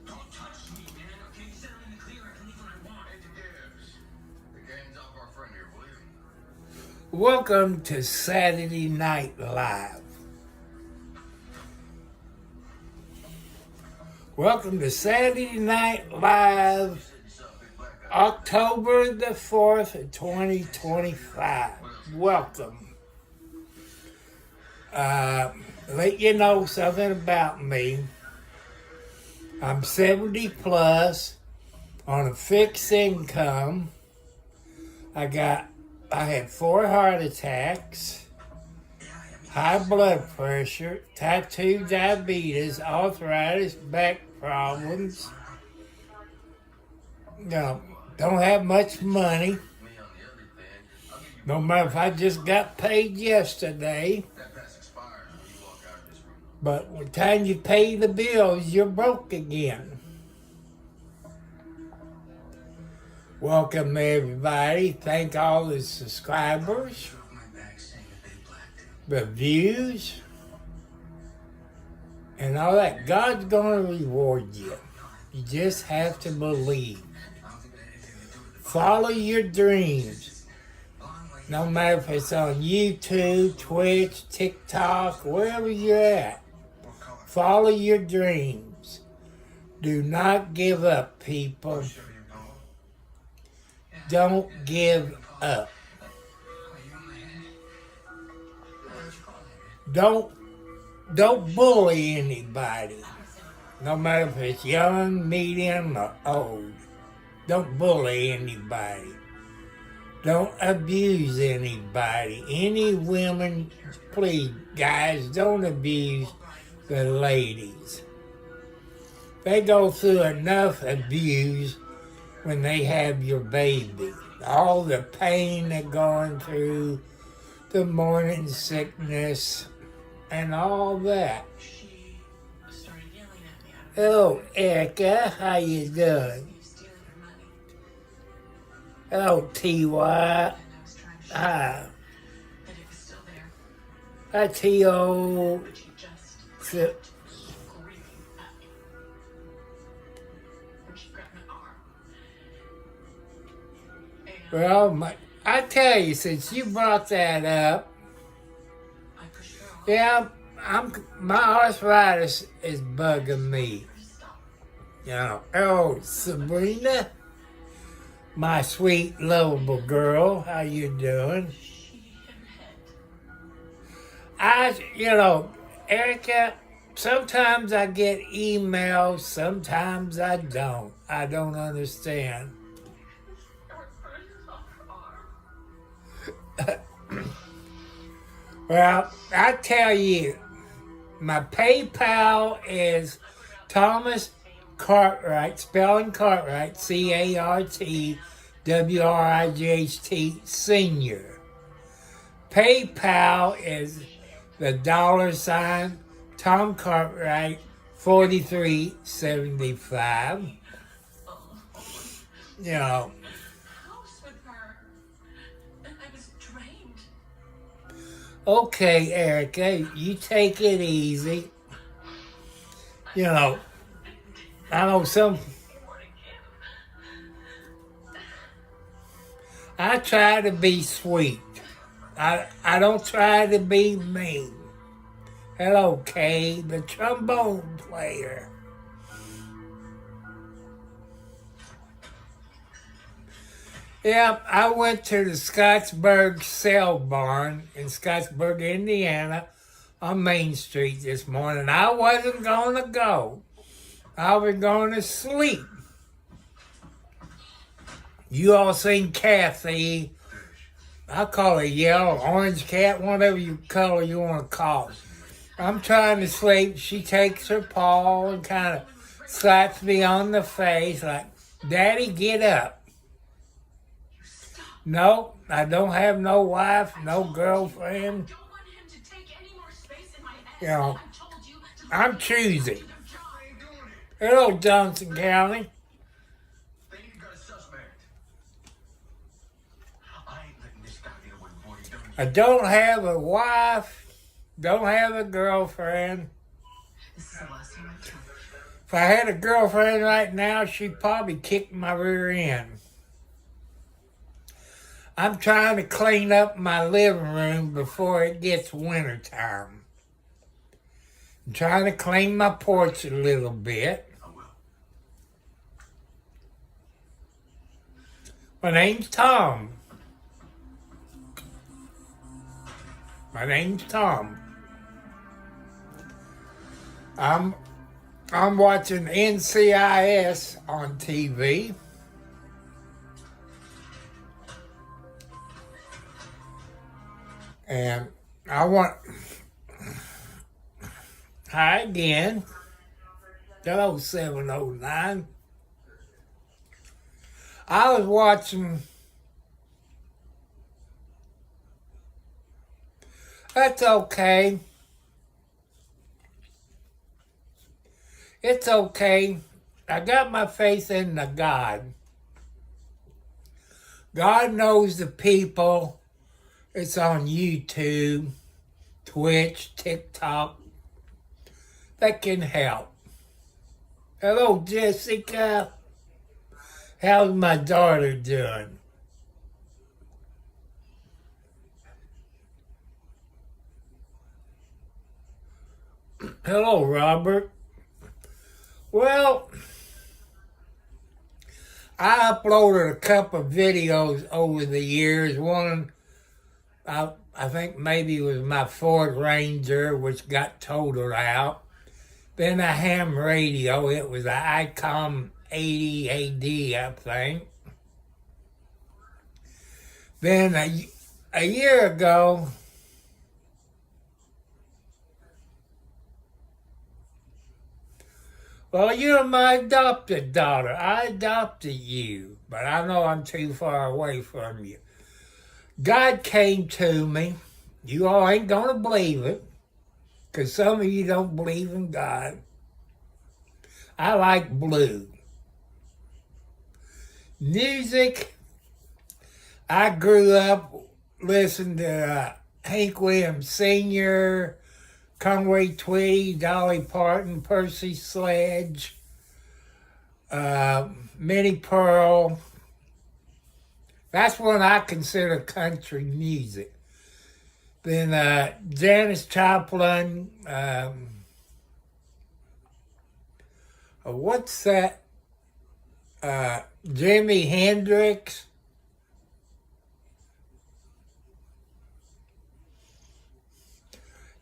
Don't touch me, man. Okay, you said I'm in the clear. I can leave when I want. Hey, Debs. The game's off our friend here, will you? Welcome to Saturday Night Live. Welcome to Saturday Night Live, October the 4th, 2025. Welcome. Let you know something about me. I'm 70 plus, on a fixed income. I had 4 heart attacks, high blood pressure, type 2 diabetes, arthritis, back problems. Don't have much money. No matter if I just got paid yesterday. But by the time you pay the bills, you're broke again. Welcome, everybody. Thank all the subscribers, the views, and all that. God's going to reward you. You just have to believe. Follow your dreams. No matter if it's on YouTube, Twitch, TikTok, wherever you're at. Follow your dreams. Do not give up, people. Don't give up. Don't bully anybody. No matter if it's young, medium, or old. Don't bully anybody. Don't abuse anybody. Any women, please, guys, don't abuse the ladies. They go through enough abuse when they have your baby. All the pain they're going through, the morning sickness, and all that. Hello, Erica. How you doing? Hello, T.Y. Hi. Hi, T.O. Well, I tell you, since you brought that up, yeah, my arthritis is bugging me. Oh, Sabrina, my sweet, lovable girl, how you doing? Erica, sometimes I get emails, sometimes I don't. I don't understand. Well, I tell you, my PayPal is Thomas Cartwright, spelling Cartwright, CartWright, Senior. PayPal is the $ Tom Cartwright 4375. Okay, Erica, you take it easy. I know I try to be sweet. I don't try to be mean. Hello, Kay, the trombone player. Yep, I went to the Scottsburg Sale Barn in Scottsburg, Indiana, on Main Street this morning. I wasn't going to go. I was going to sleep. You all seen Kathy. I call her yellow, orange cat, whatever color you want to call it. I'm trying to sleep. She takes her paw and kind of slaps me on the face like, Daddy, get up. No, I don't have no wife, no girlfriend. I'm choosy. Hello, Johnson County. I don't have a wife, don't have a girlfriend. I had a girlfriend right now, she'd probably kick my rear end. I'm trying to clean up my living room before it gets wintertime. I'm trying to clean my porch a little bit. I will. My name's Tom. My name's Tom. I'm watching NCIS on TV. And I want... Hi again. 0709. I was watching... That's okay. It's okay. I got my faith in the God. God knows the people. It's on YouTube, Twitch, TikTok. That can help. Hello, Jessica. How's my daughter doing? Hello, Robert. Well, I uploaded a couple of videos over the years. One, I think maybe it was my Ford Ranger, which got totaled out. Then a ham radio. It was an ICOM 80 AD, I think. Then a year ago, well, you're my adopted daughter. I adopted you, but I know I'm too far away from you. God came to me. You all ain't going to believe it, because some of you don't believe in God. I like blue. Music, I grew up listening to Hank Williams Sr., Conway Twitty, Dolly Parton, Percy Sledge, Minnie Pearl. That's what I consider country music. Then Janis Joplin, what's that? Jimi Hendrix.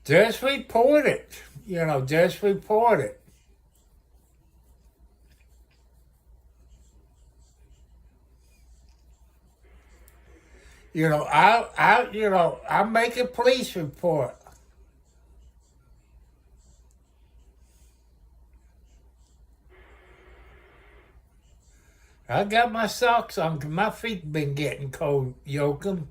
Just report it. Just report it. I'll make a police report. I got my socks on because my feet been getting cold, Yoakum.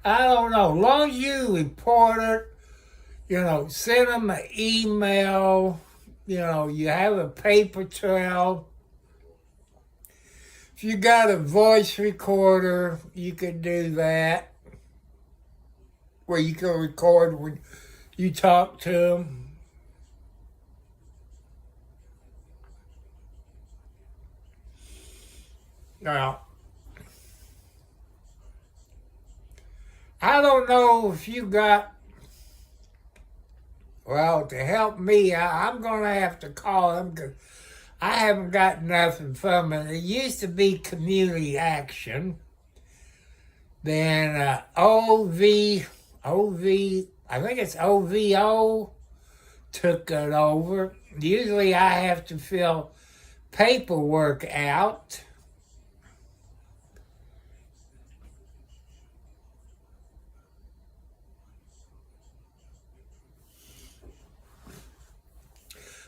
I don't know. As long as you report it, send them an email, you have a paper trail. If you got a voice recorder, you could do that. Where you can record when you talk to them. Now, I don't know if you got, to help me, I'm going to have to call them because I haven't got nothing from it. It used to be Community Action. Then I think it's OVO, took it over. Usually I have to fill paperwork out.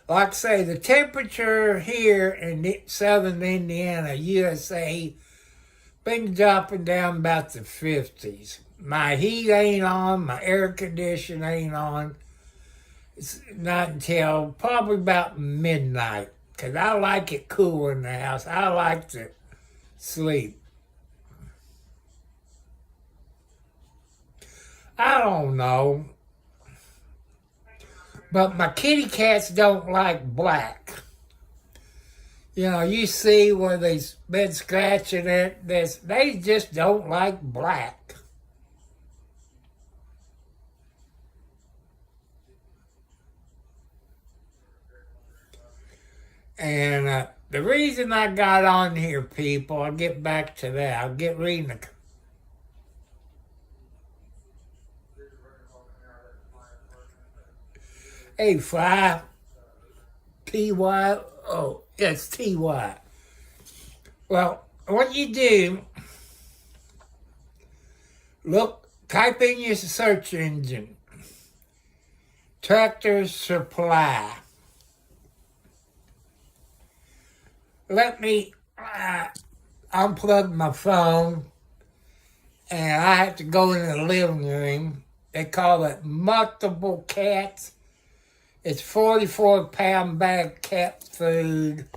Like I say, the temperature here in southern Indiana, USA, been dropping down about the 50s. My heat ain't on, my air conditioning ain't on. It's not until probably about midnight, because I like it cool in the house. I like to sleep. I don't know. But my kitty cats don't like black. You know, you see where they've been scratching it, they just don't like black. And the reason I got on here, people, I'll get back to that. I'll get reading the... Hey, Fly. T-Y. Oh, yes, T-Y. Well, what you do, type in your search engine. Tractor Supply. Let me unplug my phone, and I have to go in the living room. They call it multiple cats. It's 44-pound bag cat food.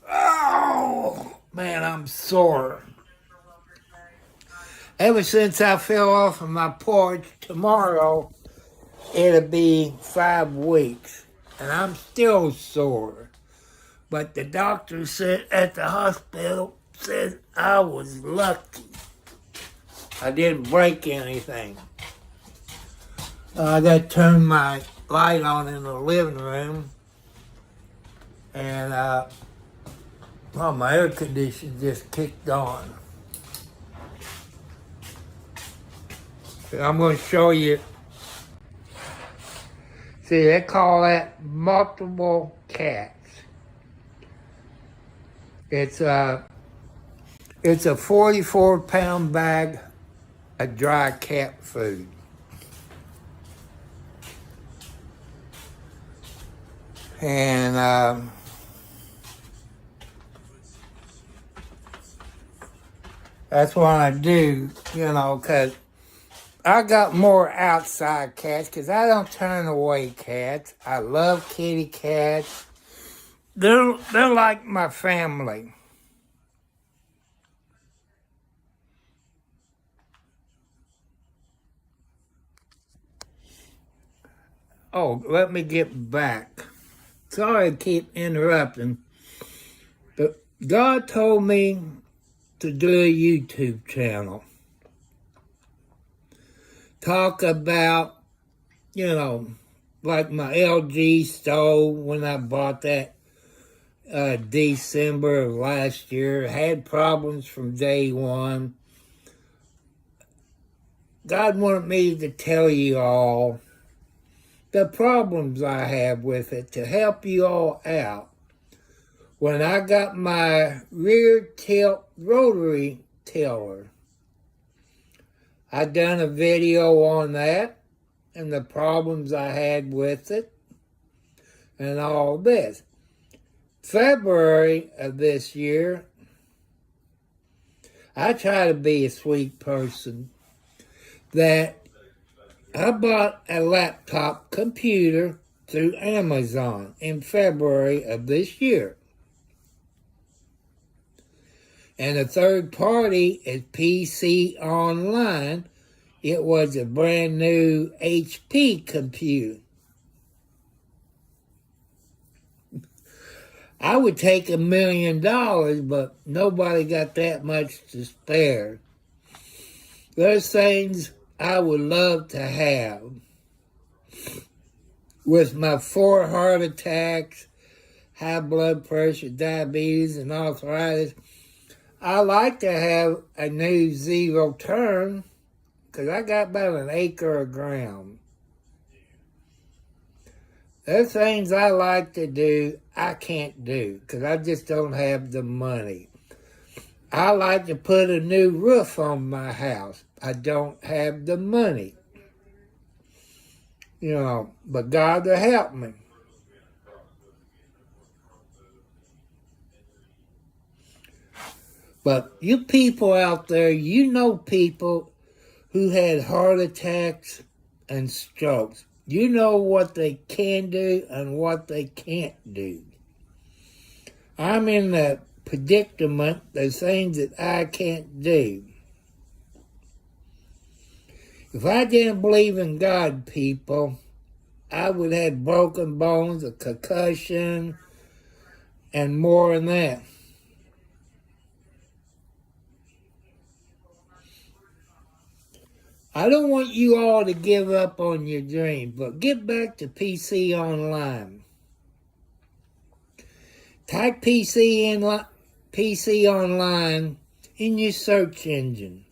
Oh, man, I'm sore. Ever since I fell off of my porch, tomorrow it'll be 5 weeks, and I'm still sore. But the doctor said at the hospital said I was lucky. I didn't break anything. I got to turn my light on in the living room. And my air conditioner just kicked on. So I'm going to show you. See, they call that multiple cats. It's a 44-pound bag of dry cat food. And that's what I do, you know, because I got more outside cats, because I don't turn away cats. I love kitty cats. They're like my family. Oh, let me get back. Sorry to keep interrupting, but God told me to do a YouTube channel. Talk about, you know, like my LG stove when I bought that December of last year. Had problems from day one. God wanted me to tell you all the problems I have with it to help you all out. When I got my rear tilt rotary tiller, I done a video on that and the problems I had with it and all this. February of this year, I try to be a sweet person, that I bought a laptop computer through Amazon in February of this year. And the third party is PC Online. It was a brand new HP computer. I would take $1 million, but nobody got that much to spare. There's things I would love to have. With my 4 heart attacks, high blood pressure, diabetes, and arthritis, I like to have a new zero turn, because I got about an acre of ground. There's things I like to do I can't do, because I just don't have the money. I like to put a new roof on my house. I don't have the money. You know, but God will help me. But you people out there, you know people who had heart attacks and strokes. You know what they can do and what they can't do. I'm in the predicament, there's things that I can't do. If I didn't believe in God, people, I would have broken bones, a concussion, and more than that. I don't want you all to give up on your dreams, but get back to PC Online. Type PC Online in your search engine.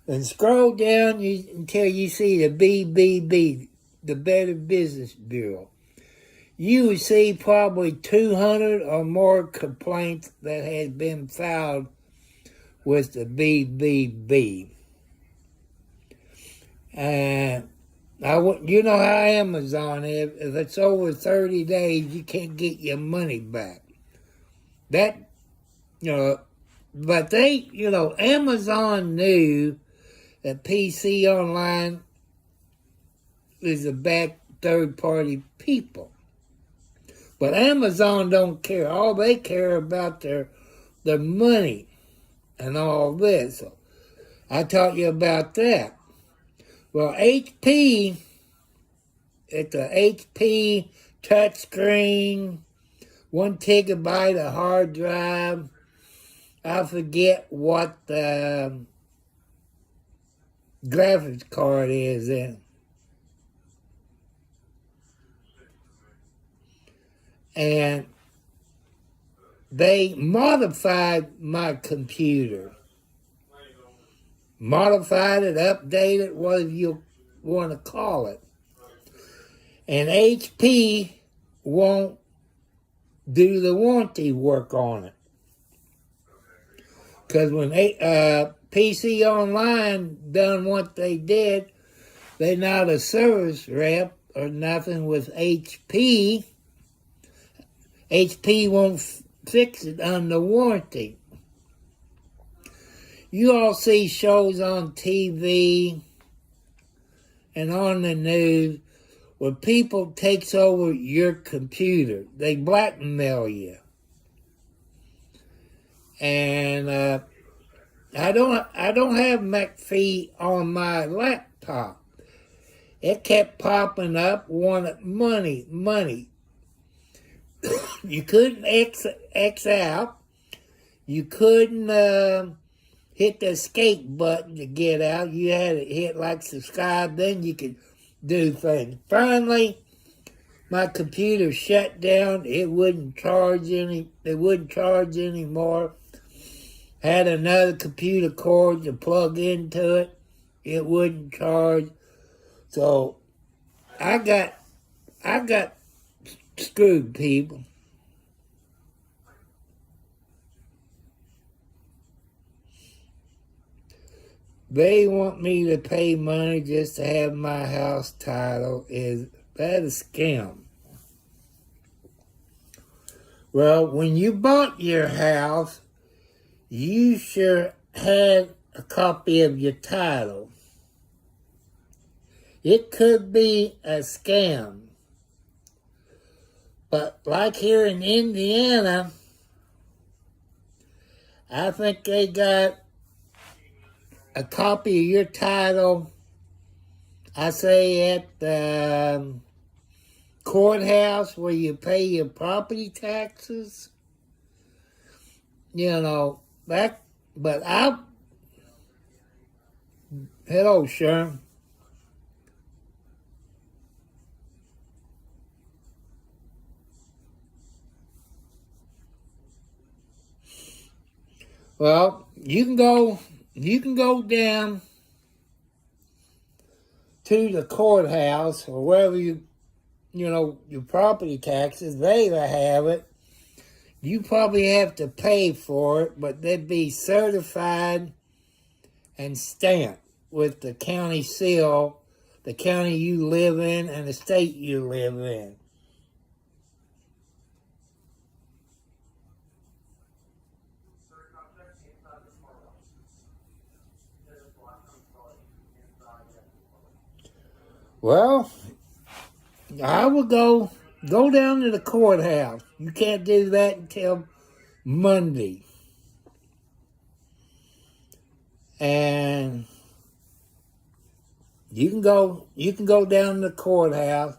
And scroll down until you see the BBB, the Better Business Bureau. You will see probably 200 or more complaints that had been filed with the BBB. And you know how Amazon is. If it's over 30 days, you can't get your money back. But Amazon knew that PC Online is a back third-party people. But Amazon don't care. All they care about their money and all this. So I taught you about that. Well, HP, it's a HP touchscreen, 1 gigabyte of hard drive. I forget what the graphics card is in. And they modified my computer. Modified it, updated, whatever you want to call it. And HP won't do the warranty work on it. Because when PC Online done what they did, they're not a service rep or nothing with HP. HP won't fix it under warranty. You all see shows on TV and on the news where people takes over your computer. They blackmail you. And I don't have McAfee on my laptop. It kept popping up, wanted money. You couldn't X out. You couldn't hit the escape button to get out. You had to hit like subscribe, then you could do things. Finally, my computer shut down. It wouldn't charge anymore. Had another computer cord to plug into it. It wouldn't charge. So I got screwed, people. They want me to pay money just to have my house title. Is that a scam? Well, when you bought your house, you sure had a copy of your title. It could be a scam. But like here in Indiana, I think they got a copy of your title, I say at the courthouse where you pay your property taxes. Hello, Sharon. Well, you can go down to the courthouse or wherever your property taxes, they have it. You probably have to pay for it, but they'd be certified and stamped with the county seal, the county you live in and the state you live in. Well, I would go down to the courthouse. You can't do that until Monday. And You can go down to the courthouse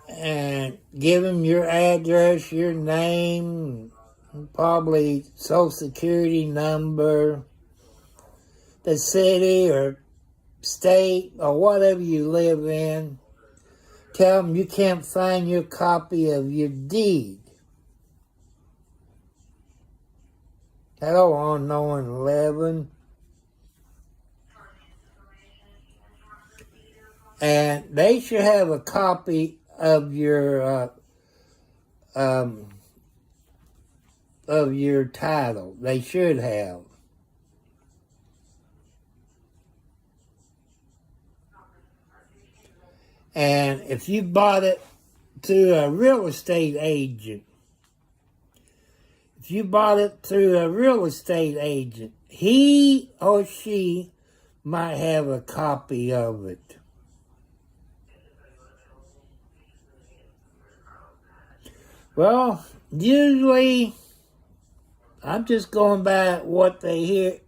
and give them your address, your name, probably social security number, the city or state or whatever you live in. Tell them you can't find your copy of your deed. Hello, unknown 11. And they should have a copy of your title. They should have. And if you bought it through a real estate agent, he or she might have a copy of it. Well, usually, I'm just going by what they hear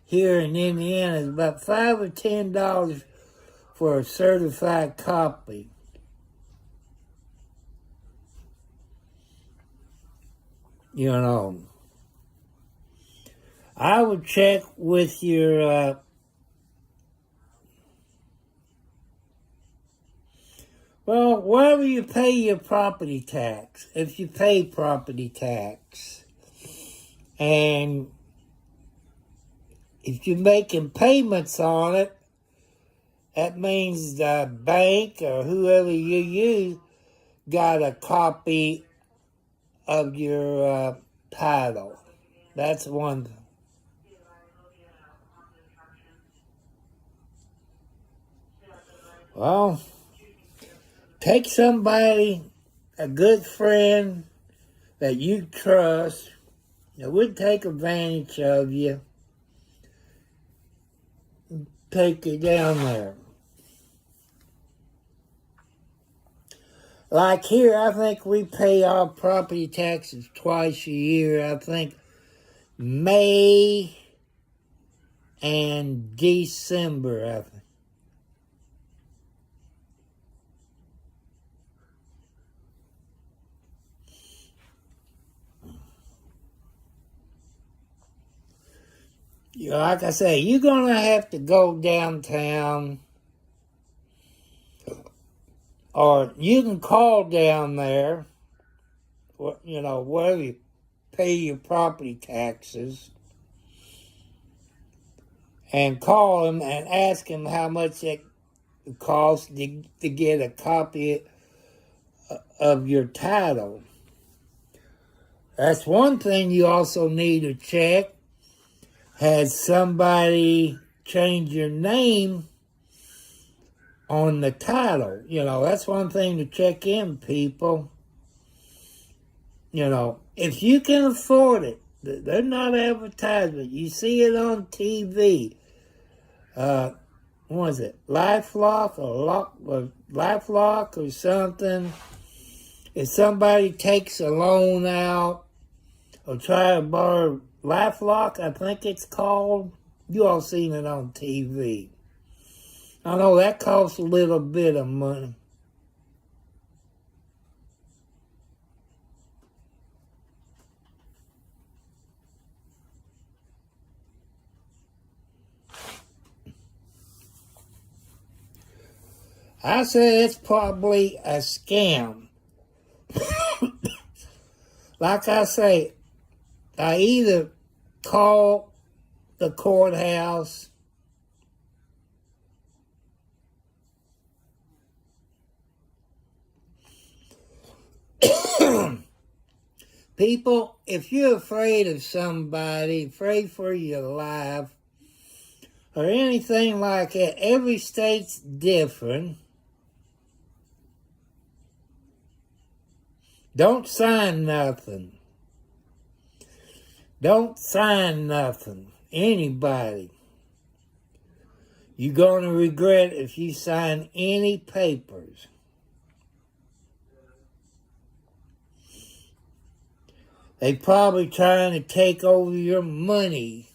here in Indiana, is about $5 or $10 for a certified copy. You know, I would check with your wherever you pay your property tax, if you pay property tax, and if you're making payments on it, that means the bank or whoever you use got a copy of your title. That's one thing. Well, take somebody, a good friend that you trust, that would take advantage of you. Take you down there. Like here, I think we pay our property taxes twice a year. I think May and December, I think. Like I say, you're going to have to go downtown, or you can call down there, wherever you pay your property taxes, and call them and ask them how much it costs to get a copy of your title. That's one thing you also need to check. Has somebody changed your name on the title? That's one thing to check in, people. If you can afford it, they're not advertisement. You see it on TV. What is it? LifeLock or something. If somebody takes a loan out or try to borrow LifeLock, I think it's called. You all seen it on TV. I know that costs a little bit of money. I say it's probably a scam. Like I say, I either call the courthouse people, if you're afraid of somebody, afraid for your life, or anything like that, every state's different. Don't sign nothing. Don't sign nothing. Anybody. You're going to regret if you sign any papers. They probably trying to take over your money.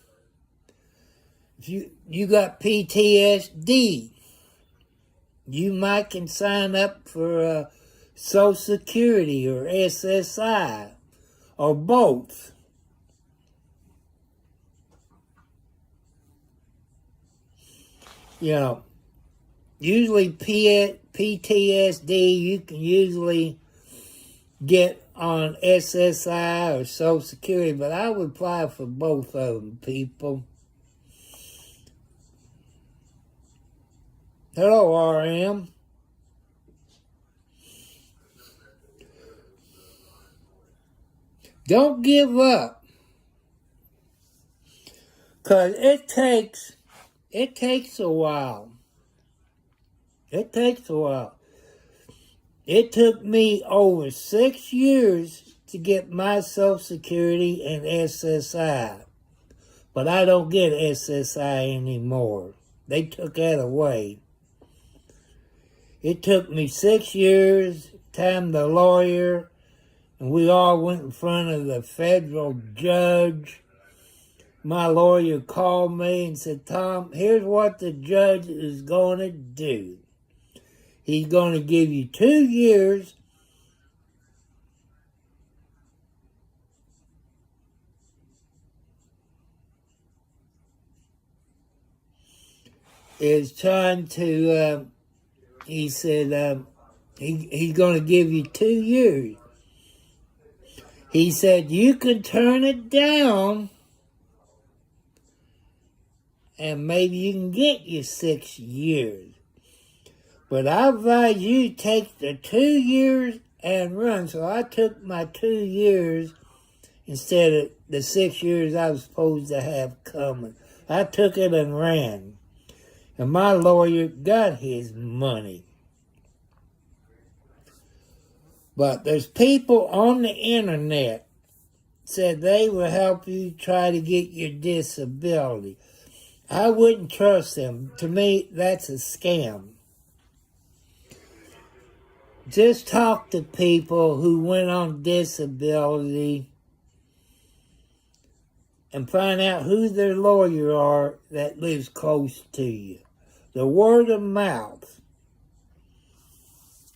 If you got PTSD, you might can sign up for Social Security or SSI or both. You know, usually PTSD you can usually get on SSI or Social Security, but I would apply for both of them, people. Hello, RM. Don't give up, because it takes a while. It takes a while. It took me over 6 years to get my Social Security and SSI. But I don't get SSI anymore. They took that away. It took me 6 years, time the lawyer, and we all went in front of the federal judge. My lawyer called me and said, Tom, here's what the judge is going to do. He's going to give you 2 years is trying to, he said, he's going to give you 2 years. He said, you can turn it down and maybe you can get your 6 years. But I advise you take the 2 years and run. So I took my 2 years instead of the 6 years I was supposed to have coming. I took it and ran. And my lawyer got his money. But there's people on the internet said they will help you try to get your disability. I wouldn't trust them. To me, that's a scam. Just talk to people who went on disability and find out who their lawyer are that lives close to you. The word of mouth.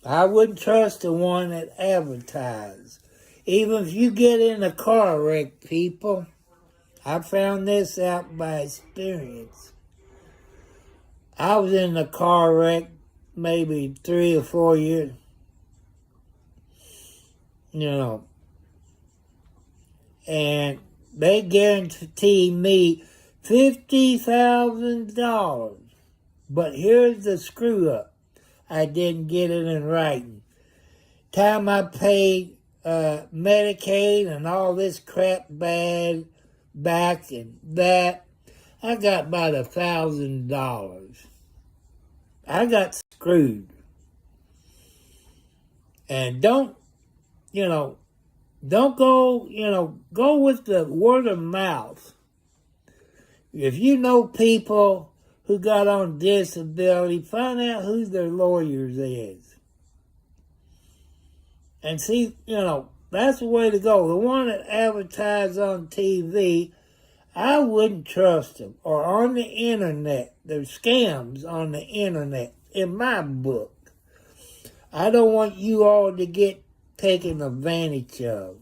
I wouldn't trust the one that advertised. Even if you get in a car wreck, people, I found this out by experience. I was in a car wreck maybe 3 or 4 years. You know, and they guaranteed me $50,000. But here's the screw up. I didn't get it in writing. Time I paid Medicaid and all this crap back and that, I got about $1,000. I got screwed. And don't go, go with the word of mouth. If you know people who got on disability, find out who their lawyers is. And see, that's the way to go. The one that advertised on TV, I wouldn't trust them. Or on the internet. There's scams on the internet, in my book. I don't want you all to get taken advantage of.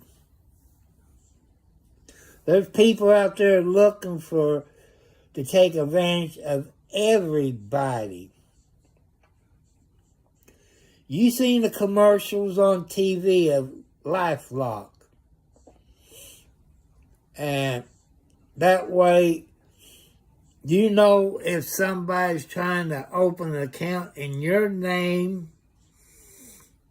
There's people out there looking to take advantage of everybody. You seen the commercials on TV of LifeLock. And that way, you know if somebody's trying to open an account in your name,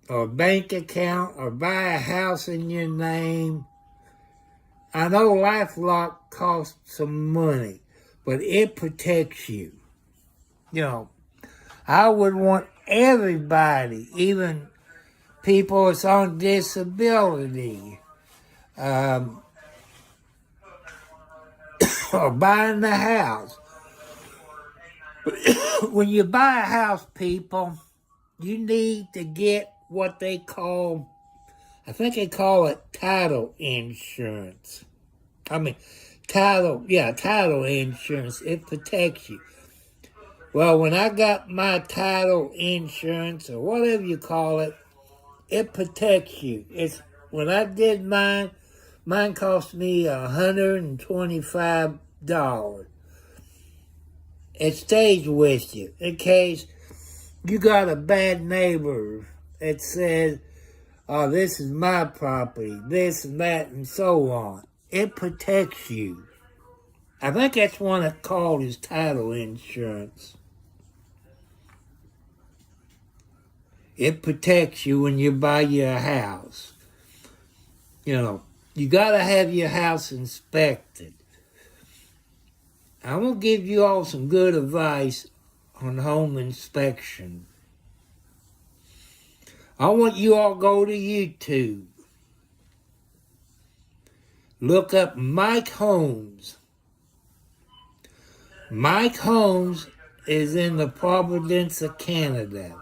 or bank account, or buy a house in your name. I know LifeLock costs some money, but it protects you. I would want everybody, even people that's on disability, or buying the house. When you buy a house, people, you need to get what they call, I think they call it title insurance. Title insurance. It protects you. Well, when I got my title insurance or whatever you call it, it protects you. It's when I did mine cost me $125. It stays with you in case you got a bad neighbor that says, "Oh, this is my property," this and that, and so on. It protects you. I think that's one that's called is title insurance. It protects you when you buy your house. You know, you got to have your house inspected. I'm going to give you all some good advice on home inspection. I want you all to go to YouTube. Look up Mike Holmes. Mike Holmes is in the Providence of Canada.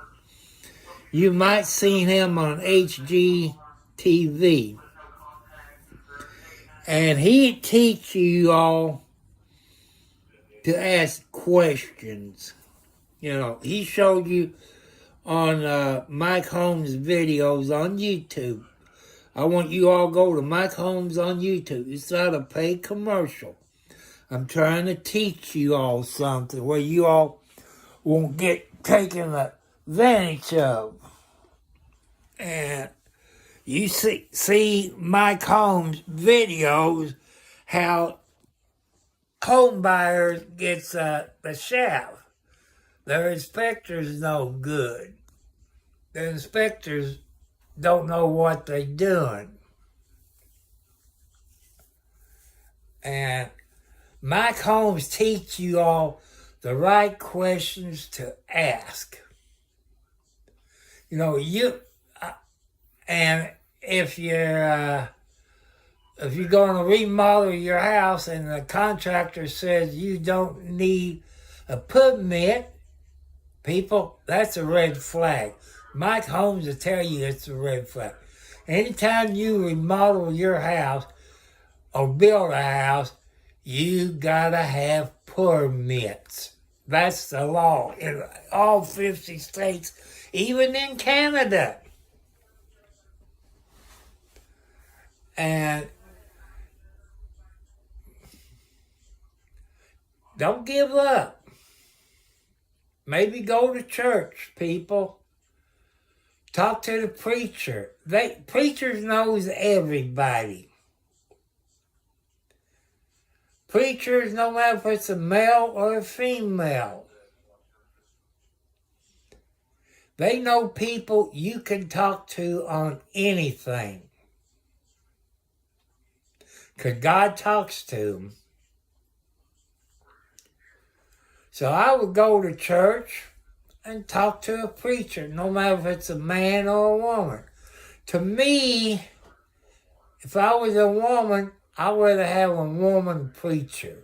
You might see him on HGTV. And he teach you all to ask questions. You know, he showed you on Mike Holmes videos on YouTube. I want you all to go to Mike Holmes on YouTube. It's not a paid commercial. I'm trying to teach you all something where you all won't get taken advantage of. And you see Mike Holmes videos how home buyers gets the shaft. Their inspectors no good. The inspectors don't know what they're doing. And Mike Holmes teach you all the right questions to ask. You know, and if you're going to remodel your house and the contractor says you don't need a permit, people, that's a red flag. Mike Holmes will tell you it's a red flag. Anytime you remodel your house or build a house, you gotta have permits. That's the law in all 50 states, even in Canada. And don't give up. Maybe go to church, people. Talk to the preacher. Preachers knows everybody. Preachers, no matter if it's a male or a female, they know people you can talk to on anything. Because God talks to them. So I would go to church and talk to a preacher, no matter if it's a man or a woman. To me, if I was a woman, I'd rather have a woman preacher.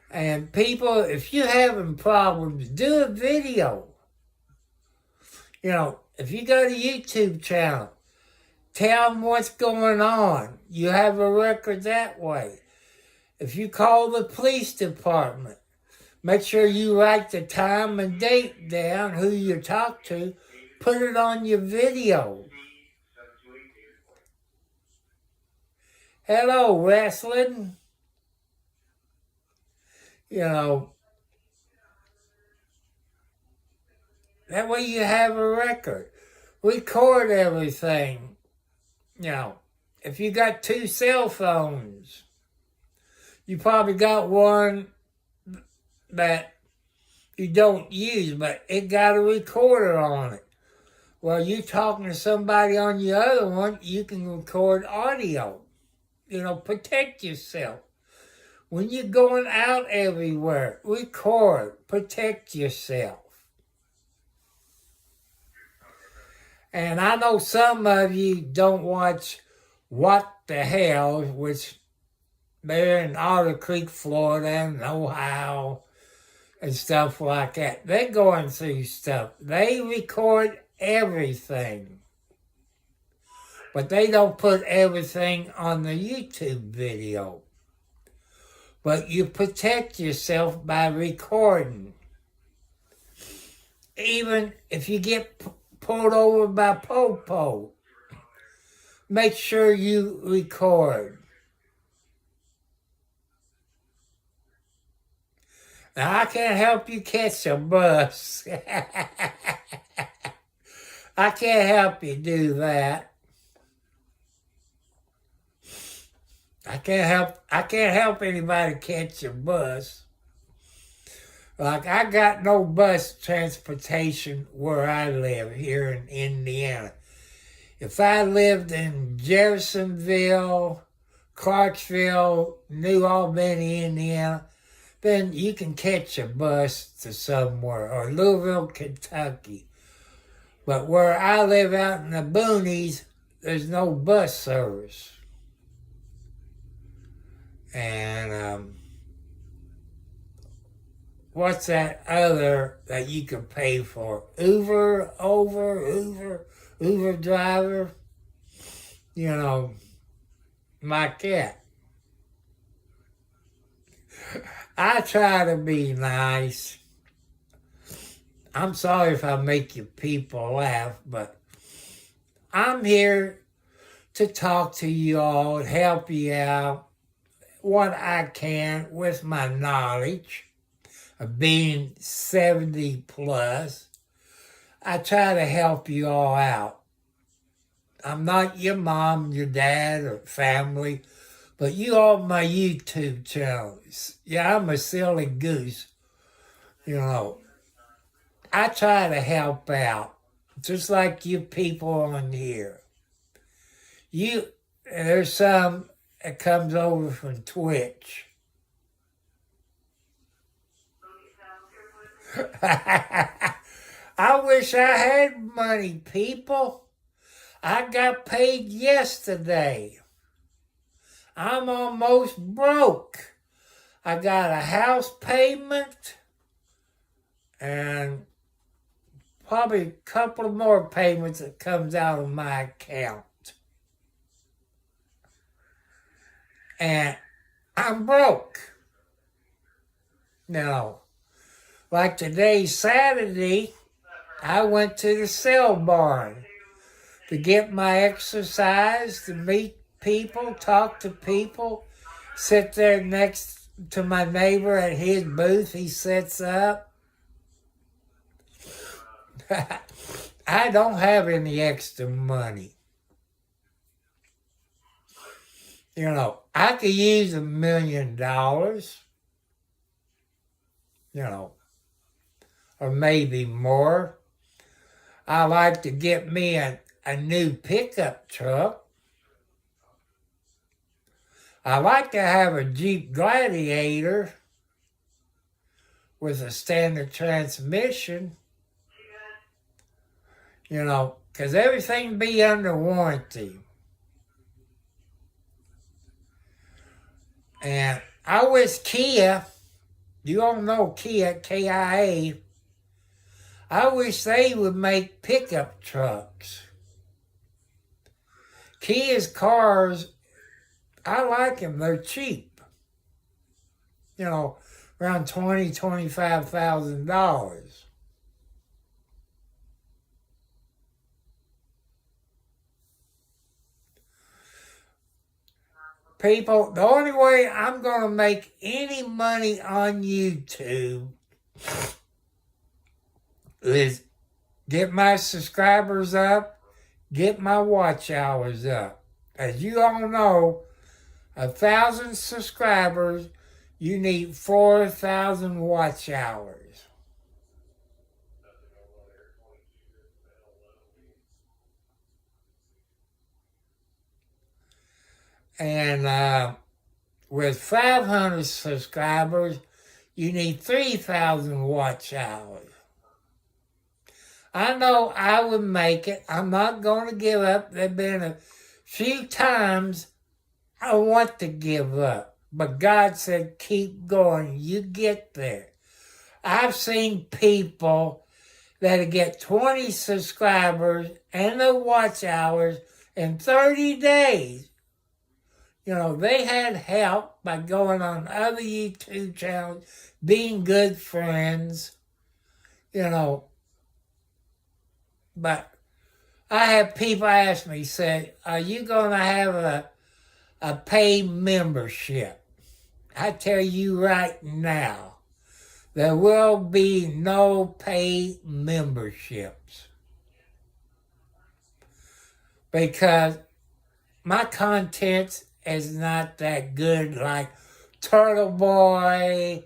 And people, if you're having problems, do a video. You know, if you got a YouTube channel, tell them what's going on. You have a record that way. If you call the police department, make sure you write the time and date down, who you talk to, put it on your video. Hello, wrestling. You know, that way you have a record. Record everything. You know, if you got 2 cell phones, you probably got one that you don't use, but it got a recorder on it. While you're talking to somebody on your other one, you can record audio. You know, protect yourself. When you're going out everywhere, record, protect yourself. And I know some of you don't watch What the Hell, which they're in Otter Creek, Florida, and Ohio, and stuff like that. They're going through stuff. They record everything. But they don't put everything on the YouTube video. but you protect yourself by recording. Even if you get pulled over by Popo, make sure you record. Now, I can't help you catch a bus. I can't help you do that. I can't help anybody catch a bus. Like, I got no bus transportation where I live here in Indiana. If I lived in Jeffersonville, Clarksville, New Albany, Indiana, then you can catch a bus to somewhere, or Louisville, Kentucky. But where I live out in the boonies, there's no bus service. And what's that other that you can pay for? Uber driver? You know, like that. I try to be nice. I'm sorry if I make you people laugh, but I'm here to talk to you all and help you out what I can with my knowledge of being 70 plus. I try to help you all out. I'm not your mom, your dad, or family, but you all my YouTube channels. Yeah, I'm a silly goose. You know, I try to help out, just like you people on here. There's some that comes over from Twitch. I wish I had money, people. I got paid yesterday. I'm almost broke. I got a house payment and probably a couple of more payments that comes out of my account. And I'm broke. Now, like today, Saturday, I went to the sale barn to get my exercise, to meet people, talk to people, sit there next to my neighbor at his booth he sets up. I don't have any extra money. You know, I could use $1 million, you know, or maybe more. I like to get me a new pickup truck. I like to have a Jeep Gladiator with a standard transmission, you know, because everything be under warranty. And I wish Kia, you all know Kia, K-I-A, I wish they would make pickup trucks. Kia's cars, I like them. They're cheap. You know, around $25,000. People, the only way I'm going to make any money on YouTube is get my subscribers up, get my watch hours up. As you all know, 1,000 subscribers, you need 4,000 watch hours. And with 500 subscribers, you need 3,000 watch hours. I know I would make it. I'm not going to give up. There have been a few times I want to give up. But God said, keep going. You get there. I've seen people that get 20 subscribers and the watch hours in 30 days. You know, they had help by going on other YouTube channels, being good friends, you know. But I have people ask me, say, are you going to have a paid membership? I tell you right now, there will be no paid memberships. Because my content is not that good like Turtle Boy,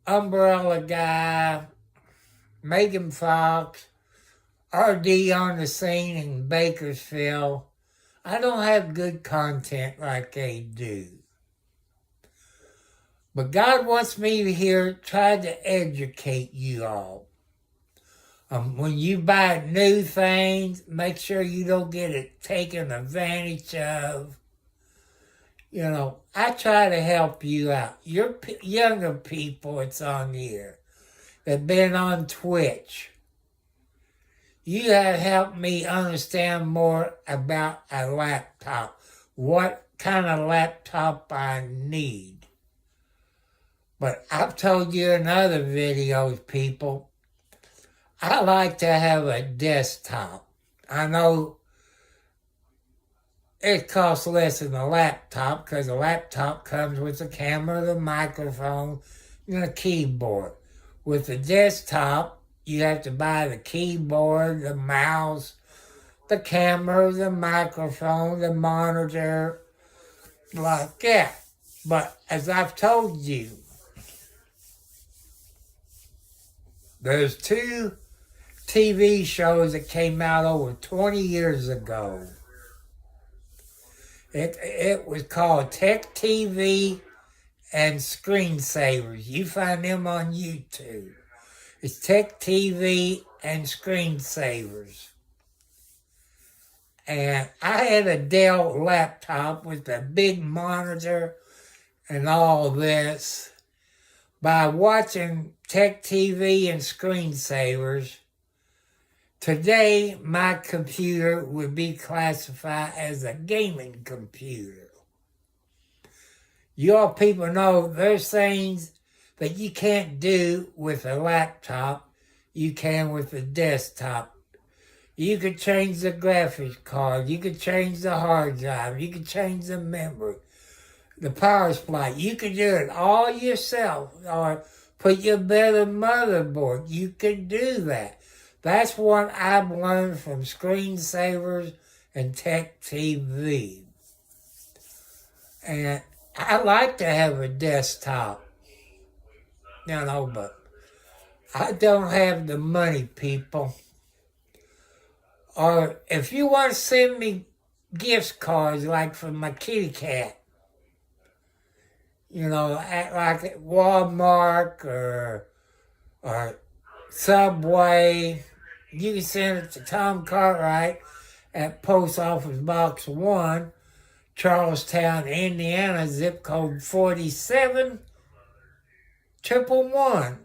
Umbrella Guy, Megan Fox, RD on the Scene in Bakersfield. I don't have good content like they do. But God wants me to try to educate you all. When you buy new things, make sure you don't get it taken advantage of. You know, I try to help you out. You're younger people, it's on here, that been on Twitch. You have helped me understand more about a laptop, what kind of laptop I need. But I've told you in other videos, people, I like to have a desktop. I know it costs less than a laptop because a laptop comes with the camera, the microphone, and a keyboard. With the desktop, you have to buy the keyboard, the mouse, the camera, the microphone, the monitor, like that. But as I've told you, there's 2 TV shows that came out over 20 years ago. It was called Tech TV and Screensavers. You find them on YouTube. It's Tech TV and Screensavers. And I had a Dell laptop with a big monitor and all this. By watching Tech TV and Screensavers, today my computer would be classified as a gaming computer. You all people know there's things that you can't do with a laptop, you can with a desktop. You could change the graphics card, you could change the hard drive, you could change the memory, the power supply. You could do it all yourself, or put your better motherboard. You could do that. That's what I've learned from Screensavers and Tech TV. And I like to have a desktop, you know, but I don't have the money, people. Or if you want to send me gift cards like from my kitty cat, you know, like at Walmart or Subway, you can send it to Tom Cartwright at Post Office Box 1, Charlestown, Indiana, zip code 47111.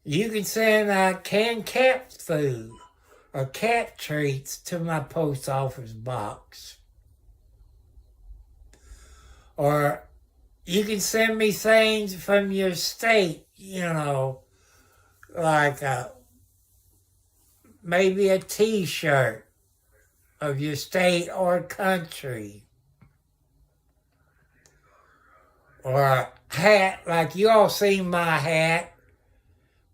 You can send canned cat food or cat treats to my post office box. Or you can send me things from your state, you know, like maybe a t-shirt of your state or country. Or a hat, like you all seen my hat,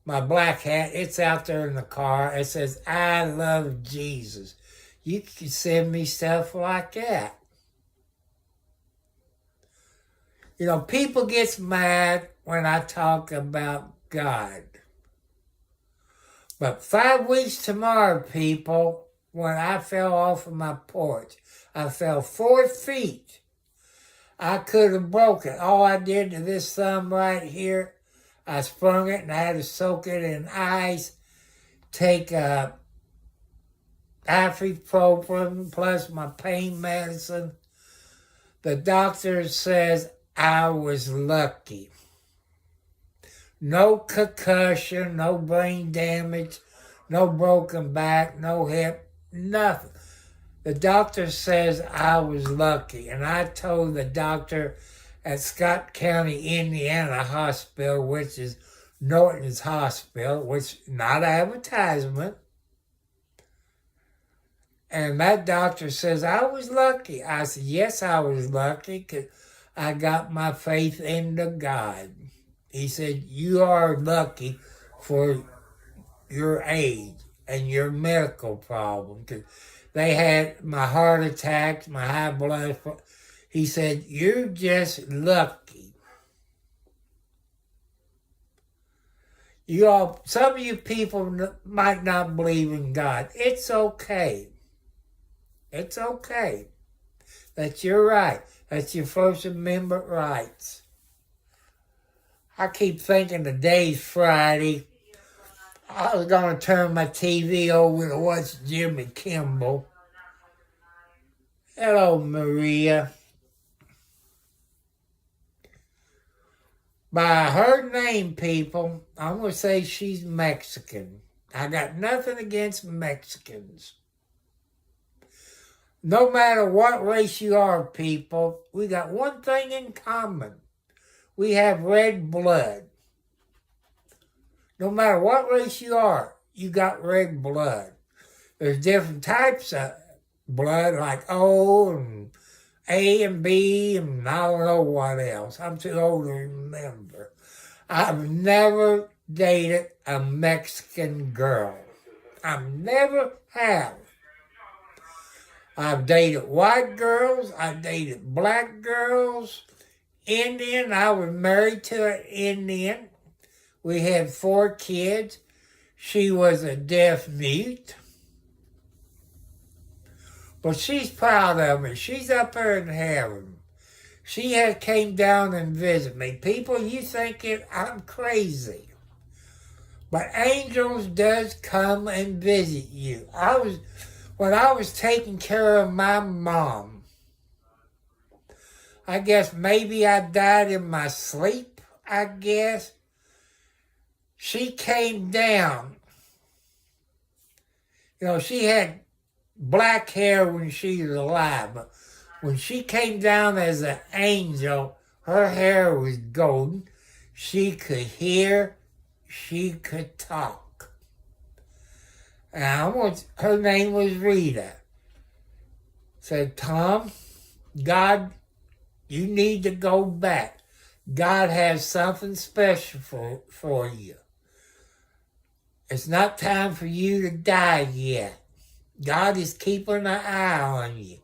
my black hat. It's out there in the car. It says, I love Jesus. You can send me stuff like that. You know, people get mad when I talk about God. But 5 weeks tomorrow, people, when I fell off of my porch, I fell 4 feet. I could have broken. All I did to this thumb right here, I sprung it and I had to soak it in ice, take ibuprofen plus my pain medicine. The doctor says I was lucky. No concussion, no brain damage, no broken back, no hip, nothing. The doctor says I was lucky, and I told the doctor at Scott County, Indiana Hospital, which is Norton's Hospital, which is not advertisement. And that doctor says, I was lucky. I said, yes, I was lucky because I got my faith into God. He said, you are lucky for your age and your medical problem. Because they had my heart attacks, my high blood. He said, you're just lucky. You all, some of you people might not believe in God. It's okay. It's okay. That's your right. That's your First Amendment rights. I keep thinking today's Friday. I was going to turn my TV over to watch Jimmy Kimmel. Hello, Maria. By her name, people, I'm going to say she's Mexican. I got nothing against Mexicans. No matter what race you are, people, we got one thing in common. We have red blood. No matter what race you are, you got red blood. There's different types of blood, like O and A and B, and I don't know what else. I'm too old to remember. I've never dated a Mexican girl. I never have. I've dated white girls. I've dated black girls. Indian. I was married to an Indian. We had 4 kids. She was a deaf mute. But she's proud of me. She's up there in heaven. She came down and visited me. People, you thinking I'm crazy. But angels does come and visit you. When I was taking care of my mom, I guess maybe I died in my sleep, I guess. She came down. You know, she had black hair when she was alive, but when she came down as an angel, her hair was golden. She could hear, she could talk. And her name was Rita. Said, Tom, God, you need to go back. God has something special for you. It's not time for you to die yet. God is keeping an eye on you.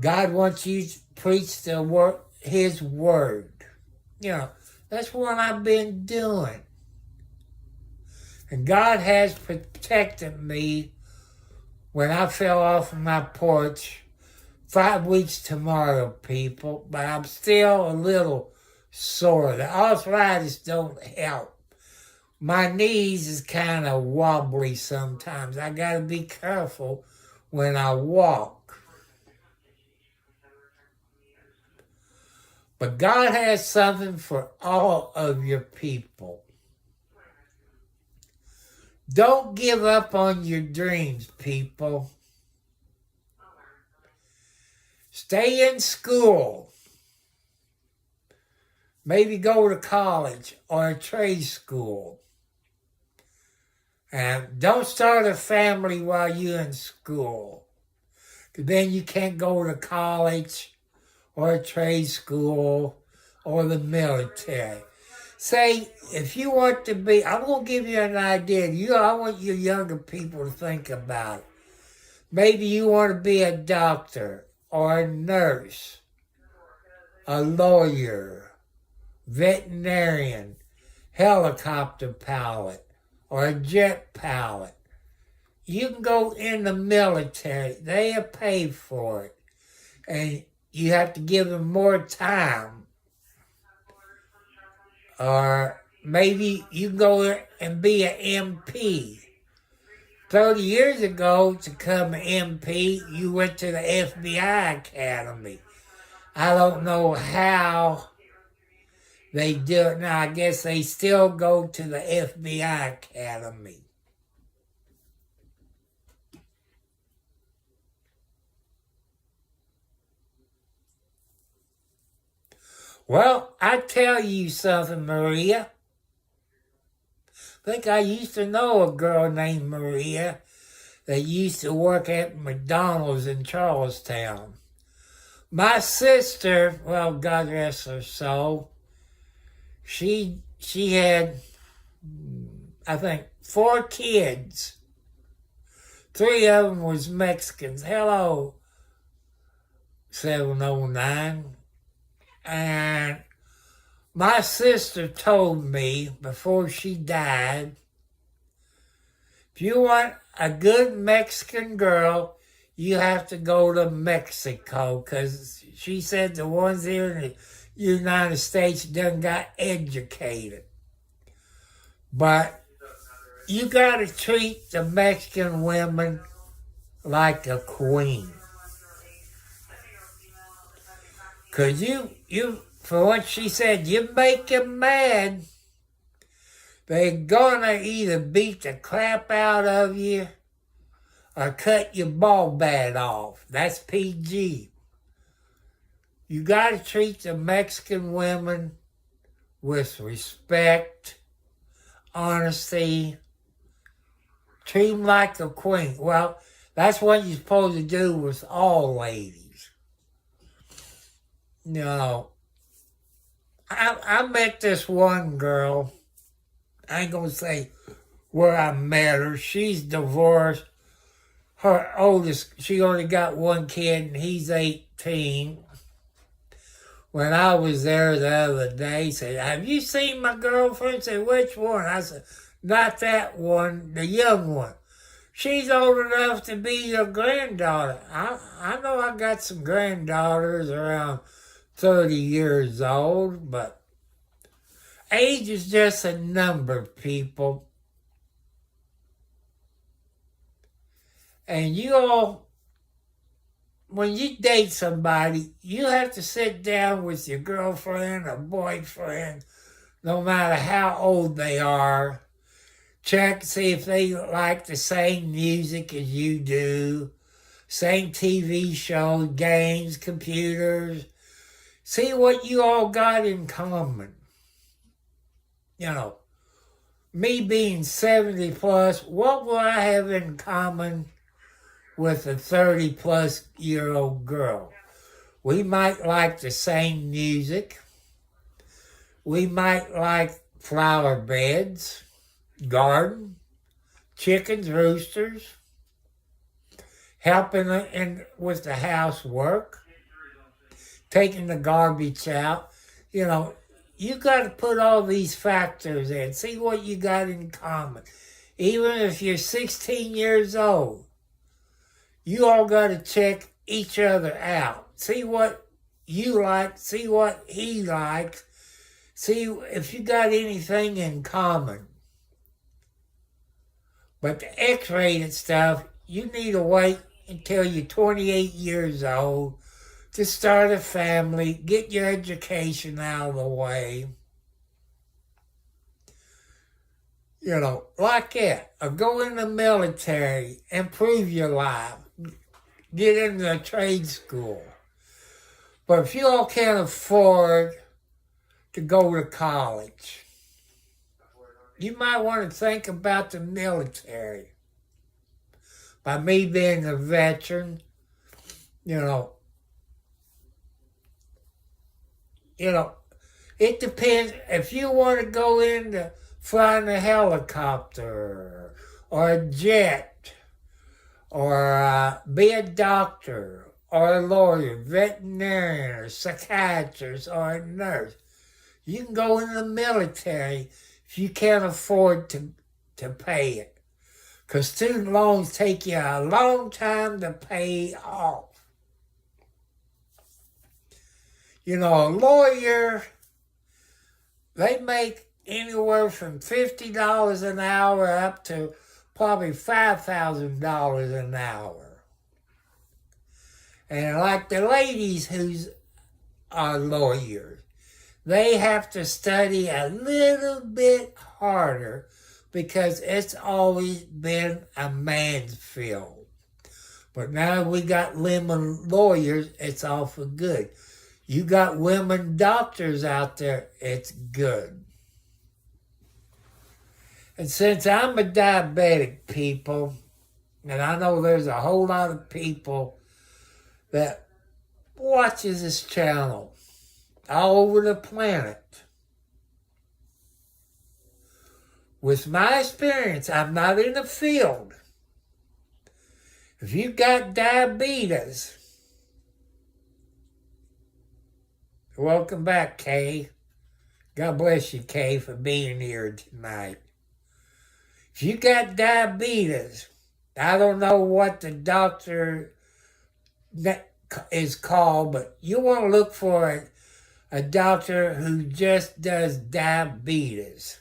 God wants you to preach His word. You know, that's what I've been doing. And God has protected me when I fell off of my porch. 5 weeks tomorrow, people, but I'm still a little sore. The arthritis don't help. My knees is kind of wobbly sometimes. I got to be careful when I walk. But God has something for all of your people. Don't give up on your dreams, people. Stay in school. Maybe go to college or a trade school. And don't start a family while you're in school. Because then you can't go to college or a trade school or the military. Say, if you want to be, I'm going to give you an idea. I want you younger people to think about it. Maybe you want to be a doctor or a nurse, a lawyer, veterinarian, helicopter pilot, or a jet pilot. You can go in the military. They are paid for it. And you have to give them more time. Or maybe you can go and be an MP. 30 years ago, to become an MP, you went to the FBI Academy. I don't know how they do it now. I guess they still go to the FBI Academy. Well, I tell you something, Maria. I think I used to know a girl named Maria that used to work at McDonald's in Charlestown. My sister, well, God rest her soul, she had, I think, 4 kids. 3 of them was Mexicans. Hello, 709. And my sister told me before she died, if you want a good Mexican girl, you have to go to Mexico, because she said the ones here in the United States done got educated. But you got to treat the Mexican women like a queen. Because you, for what she said, you make them mad, they're gonna either beat the crap out of you or cut your ball bat off. That's PG. You gotta treat the Mexican women with respect, honesty, treat them like a queen. Well, that's what you're supposed to do with all ladies. You know, I met this one girl. I ain't gonna say where I met her. She's divorced. Her oldest, she only got 1 kid, and he's 18. When I was there the other day, he said, "Have you seen my girlfriend?" I said, "Which one?" I said, "Not that one, the young one. She's old enough to be your granddaughter." I know I got some granddaughters around 30 years old, but age is just a number, people. And you all, when you date somebody, you have to sit down with your girlfriend or boyfriend, no matter how old they are, check, see if they like the same music as you do, same TV shows, games, computers. See what you all got in common. You know, me being 70 plus, what will I have in common with a 30 plus year old girl? We might like the same music. We might like flower beds, garden, chickens, roosters, helping with the housework, taking the garbage out. You know, you got to put all these factors in. See what you got in common. Even if you're 16 years old, you all got to check each other out. See what you like. See what he likes. See if you got anything in common. But the X-rated stuff, you need to wait until you're 28 years old to start a family, get your education out of the way. You know, like that. Or go in the military, improve your life, get into a trade school. But if you all can't afford to go to college, you might want to think about the military. By me being a veteran, you know, it depends. If you want to go into flying a helicopter or a jet or be a doctor or a lawyer, veterinarian or psychiatrist or a nurse, you can go in the military if you can't afford to pay it. Because student loans take you a long time to pay off. You know, a lawyer, they make anywhere from $50 an hour up to probably $5,000 an hour. And like the ladies who are lawyers, they have to study a little bit harder because it's always been a man's field. But now we got lemon lawyers, it's all for good. You got women doctors out there, it's good. And since I'm a diabetic, people, and I know there's a whole lot of people that watches this channel all over the planet. With my experience, I'm not in the field. If you've got diabetes, welcome back, Kay. God bless you, Kay, for being here tonight. If you got diabetes, I don't know what the doctor is called, but you want to look for a doctor who just does diabetes,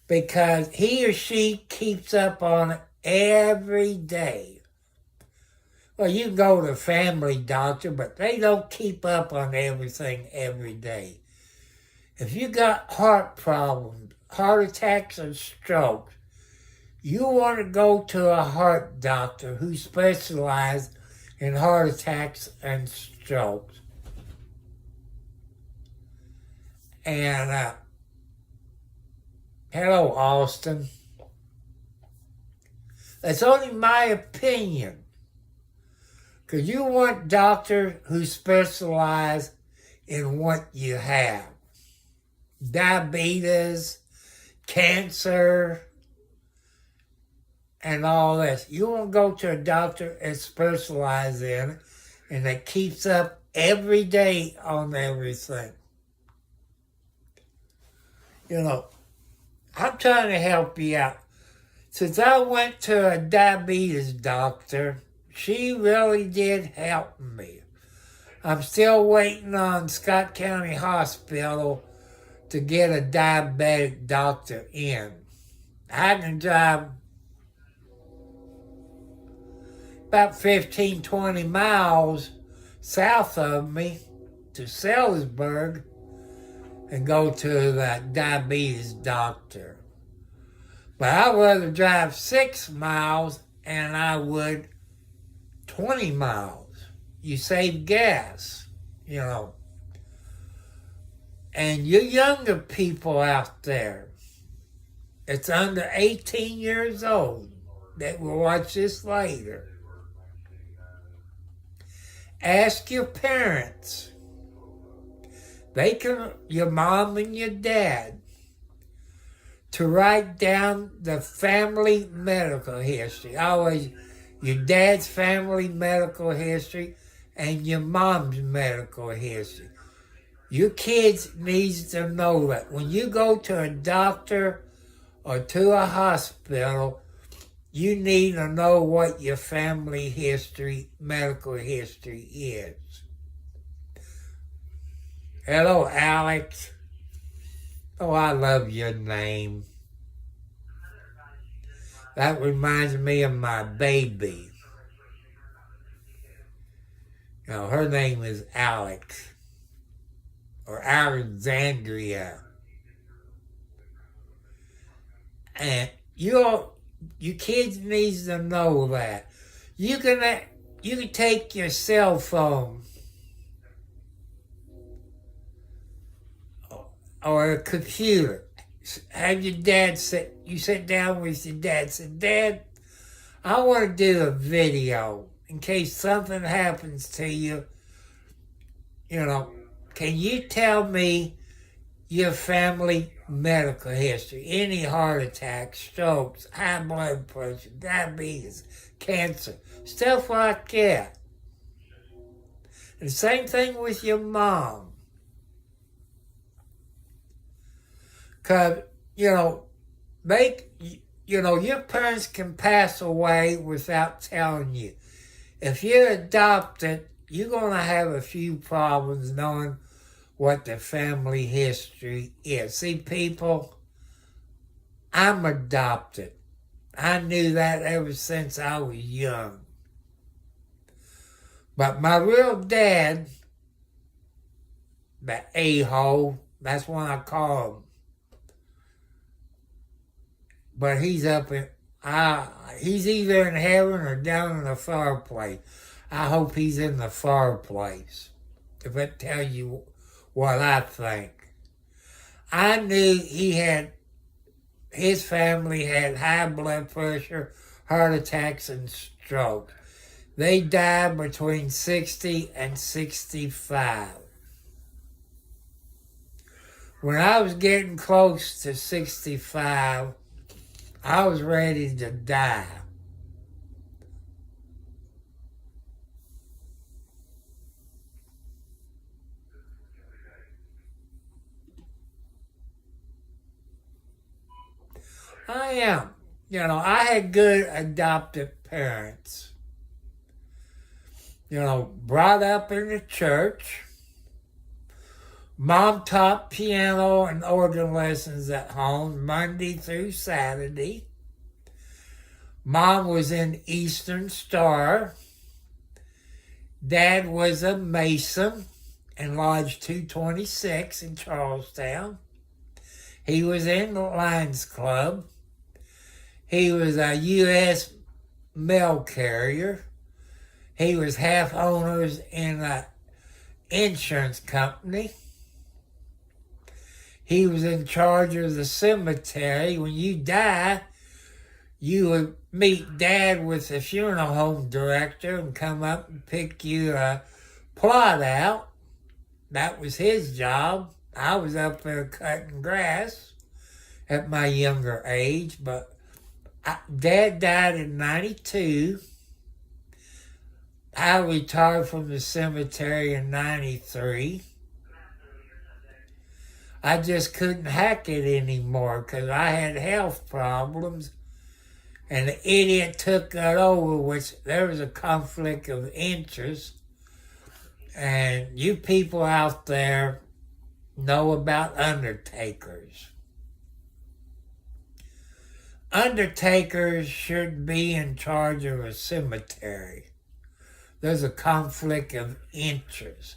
because he or she keeps up on it every day. Well, you can go to a family doctor, but they don't keep up on everything every day. If you got heart problems, heart attacks and strokes, you want to go to a heart doctor who specializes in heart attacks and strokes. And hello, Austin. That's only my opinion. Because you want doctors who specialize in what you have. Diabetes, cancer, and all this. You want to go to a doctor that specializes in it and that keeps up every day on everything. You know, I'm trying to help you out. Since I went to a diabetes doctor, she really did help me. I'm still waiting on Scott County Hospital to get a diabetic doctor in. I can drive about 15, 20 miles south of me to Sellersburg and go to the diabetes doctor. But I'd rather drive 6 miles than I would 20 miles. You save gas, you know. And you younger people out there, it's under 18 years old that will watch this later. Ask your parents. They can, your mom and your dad, to write down the family medical history. Always your dad's family medical history and your mom's medical history. Your kids needs to know that when you go to a doctor or to a hospital, you need to know what your family history, medical history is. Hello, Alex. Oh, I love your name. That reminds me of my baby. You know, her name is Alex. Or Alexandria. And you kids need to know that. You can take your cell phone or a computer. Have your dad sit down with your dad. Say, Dad, I want to do a video in case something happens to you. You know, can you tell me your family medical history? Any heart attacks, strokes, high blood pressure, diabetes, cancer, stuff like that. And same thing with your mom. Because, your parents can pass away without telling you. If you're adopted, you're going to have a few problems knowing what the family history is. See, people, I'm adopted. I knew that ever since I was young. But my real dad, the a-hole, that's what I call him. But he's he's either in heaven or down in the fireplace. I hope he's in the fireplace. if I tell you what I think. I knew his family had high blood pressure, heart attacks, and strokes. They died between 60 and 65. When I was getting close to 65, I was ready to die. I am. I had good adoptive parents. Brought up in the church. Mom taught piano and organ lessons at home Monday through Saturday. Mom was in Eastern Star. Dad was a Mason in Lodge 226 in Charlestown. He was in the Lions Club. He was a U.S. mail carrier. He was half owners in an insurance company. He was in charge of the cemetery. When you die, you would meet Dad with the funeral home director and come up and pick you a plot out. That was his job. I was up there cutting grass at my younger age, but Dad died in 92. I retired from the cemetery in 93. I just couldn't hack it anymore because I had health problems. And the idiot took it over, which there was a conflict of interest. And you people out there know about undertakers. Undertakers should be in charge of a cemetery. There's a conflict of interest.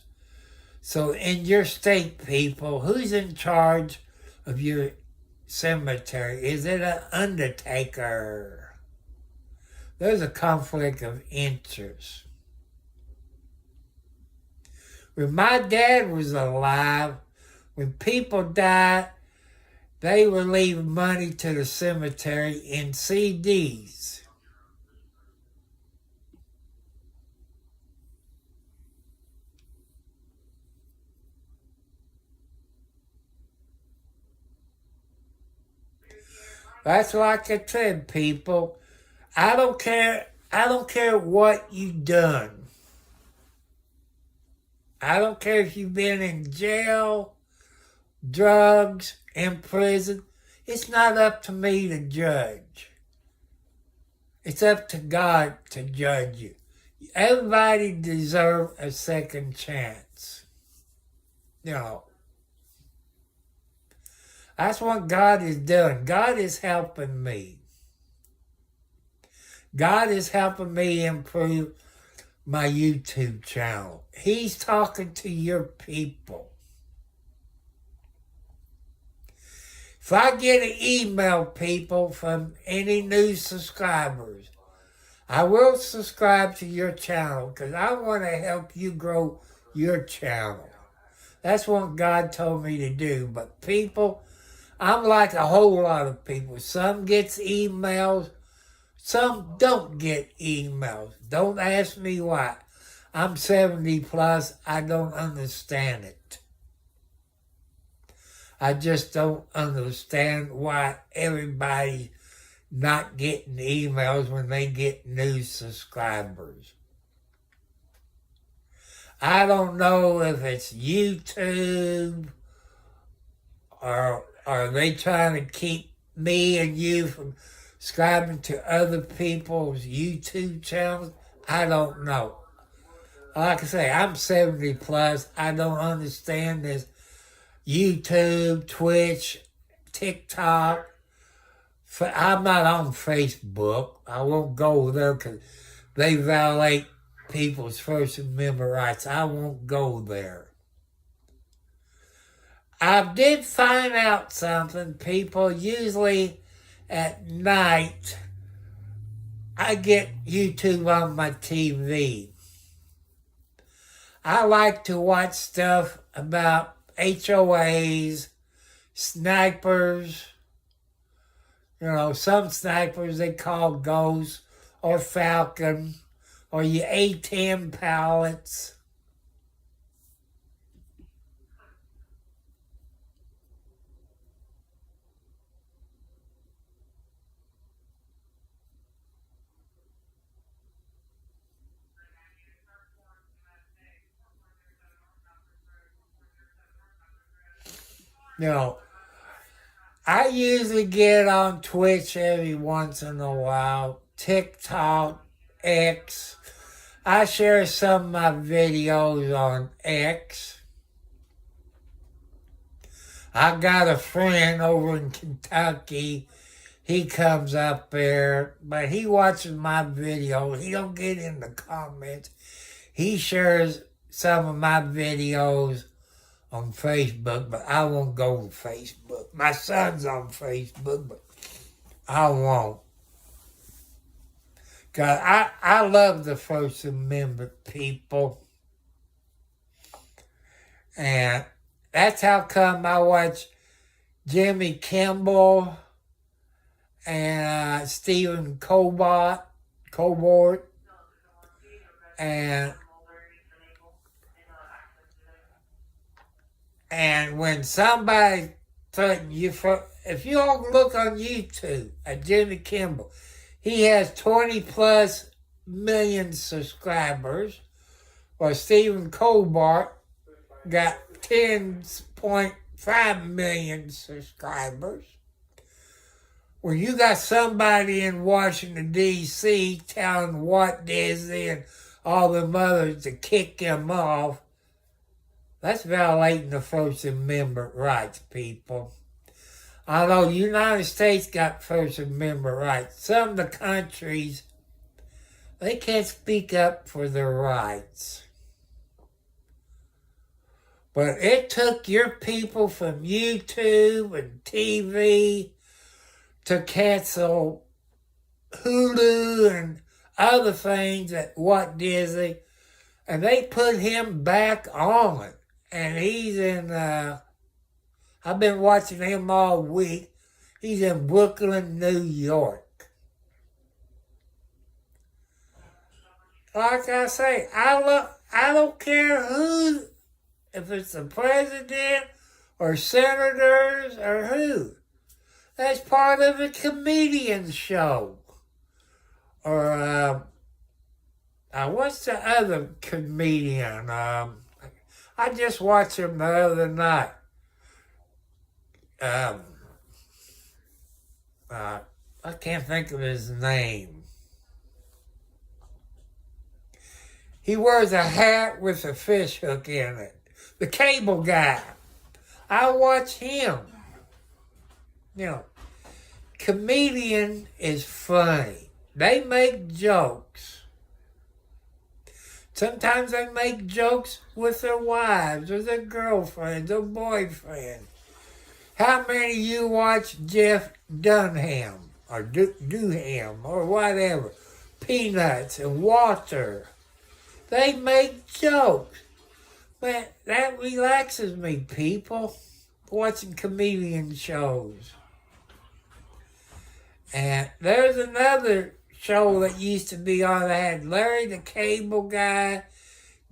So in your state, people, who's in charge of your cemetery? Is it an undertaker? There's a conflict of interest. When my dad was alive, when people died, they would leave money to the cemetery in CDs. That's like I said, people. I don't care what you've done. I don't care if you've been in jail, drugs, in prison. It's not up to me to judge. It's up to God to judge you. Everybody deserves a second chance. That's what God is doing. God is helping me. God is helping me improve my YouTube channel. He's talking to your people. If I get an email, people, from any new subscribers, I will subscribe to your channel because I want to help you grow your channel. That's what God told me to do. But people, I'm like a whole lot of people. Some gets emails, some don't get emails. Don't ask me why. I'm 70 plus. I don't understand it. I just don't understand why everybody's not getting emails when they get new subscribers. I don't know if it's YouTube or are they trying to keep me and you from subscribing to other people's YouTube channels? I don't know. Like I say, I'm 70 plus. I don't understand this YouTube, Twitch, TikTok. I'm not on Facebook. I won't go there because they violate people's First Amendment rights. I won't go there. I did find out something, people. Usually at night, I get YouTube on my TV. I like to watch stuff about HOAs, snipers. You know, some snipers they call Ghost or Falcon or your A-10 pilots. You know, I usually get on Twitch every once in a while, TikTok, X. I share some of my videos on X. I got a friend over in Kentucky. He comes up there, but he watches my videos. He don't get in the comments. He shares some of my videos on Facebook, but I won't go to Facebook. My son's on Facebook, but I won't. Cause I love the First Amendment people. And that's how come I watch Jimmy Kimmel and Stephen Colbert, and when somebody threatens you for, if you all look on YouTube at Jimmy Kimmel, he has 20 plus million subscribers, while Stephen Colbert got 10.5 million subscribers. When you got somebody in Washington, D.C. telling Walt Disney and all the mothers to kick him off, that's violating the First Amendment rights, people. Although the United States got First Amendment rights, some of the countries, they can't speak up for their rights. But it took your people from YouTube and TV to cancel Hulu and other things at Walt Disney, and they put him back on. And he's in, I've been watching him all week. He's in Brooklyn, New York. Like I say, I don't care who, if it's the president or senators or who. That's part of a comedian show. Or, what's the other comedian? I just watched him the other night. I can't think of his name. He wears a hat with a fish hook in it. The cable guy. I watch him. You know, comedian is funny. They make jokes. Sometimes they make jokes with their wives or their girlfriends or boyfriends. How many of you watch Jeff Dunham or Duham or whatever? Peanuts and Walter. They make jokes. Man, that relaxes me, people, watching comedian shows. And there's another show that used to be on that had Larry the Cable Guy,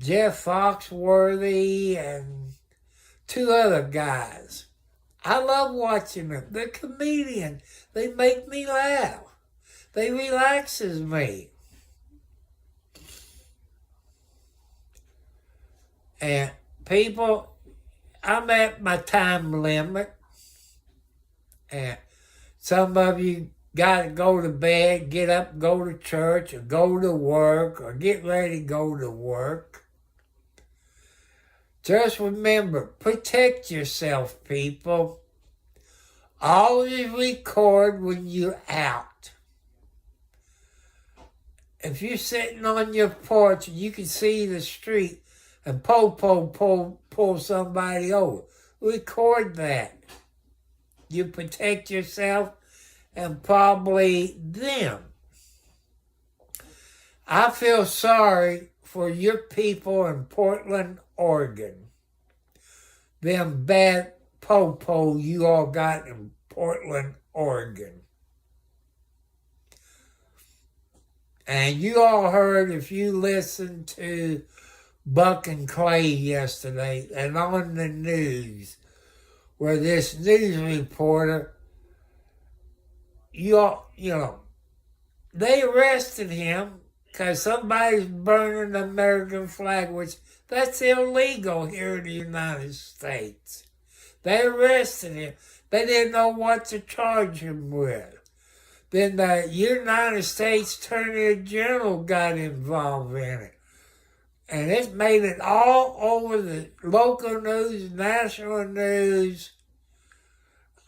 Jeff Foxworthy, and two other guys. I love watching them. They're comedians. They make me laugh. They relaxes me. And people, I'm at my time limit. And some of you got to go to bed, get up, go to church, or go to work, or get ready to go to work. Just remember, protect yourself, people. Always record when you're out. If you're sitting on your porch and you can see the street and pull somebody over, record that. You protect yourself and probably them. I feel sorry for your people in Portland, Oregon. Them bad po-po you all got in Portland, Oregon. And you all heard, if you listened to Buck and Clay yesterday and on the news, where this news reporter, they arrested him because somebody's burning the American flag, which that's illegal here in the United States. They arrested him. They didn't know what to charge him with. Then the United States Attorney General got involved in it. And it made it all over the local news, national news.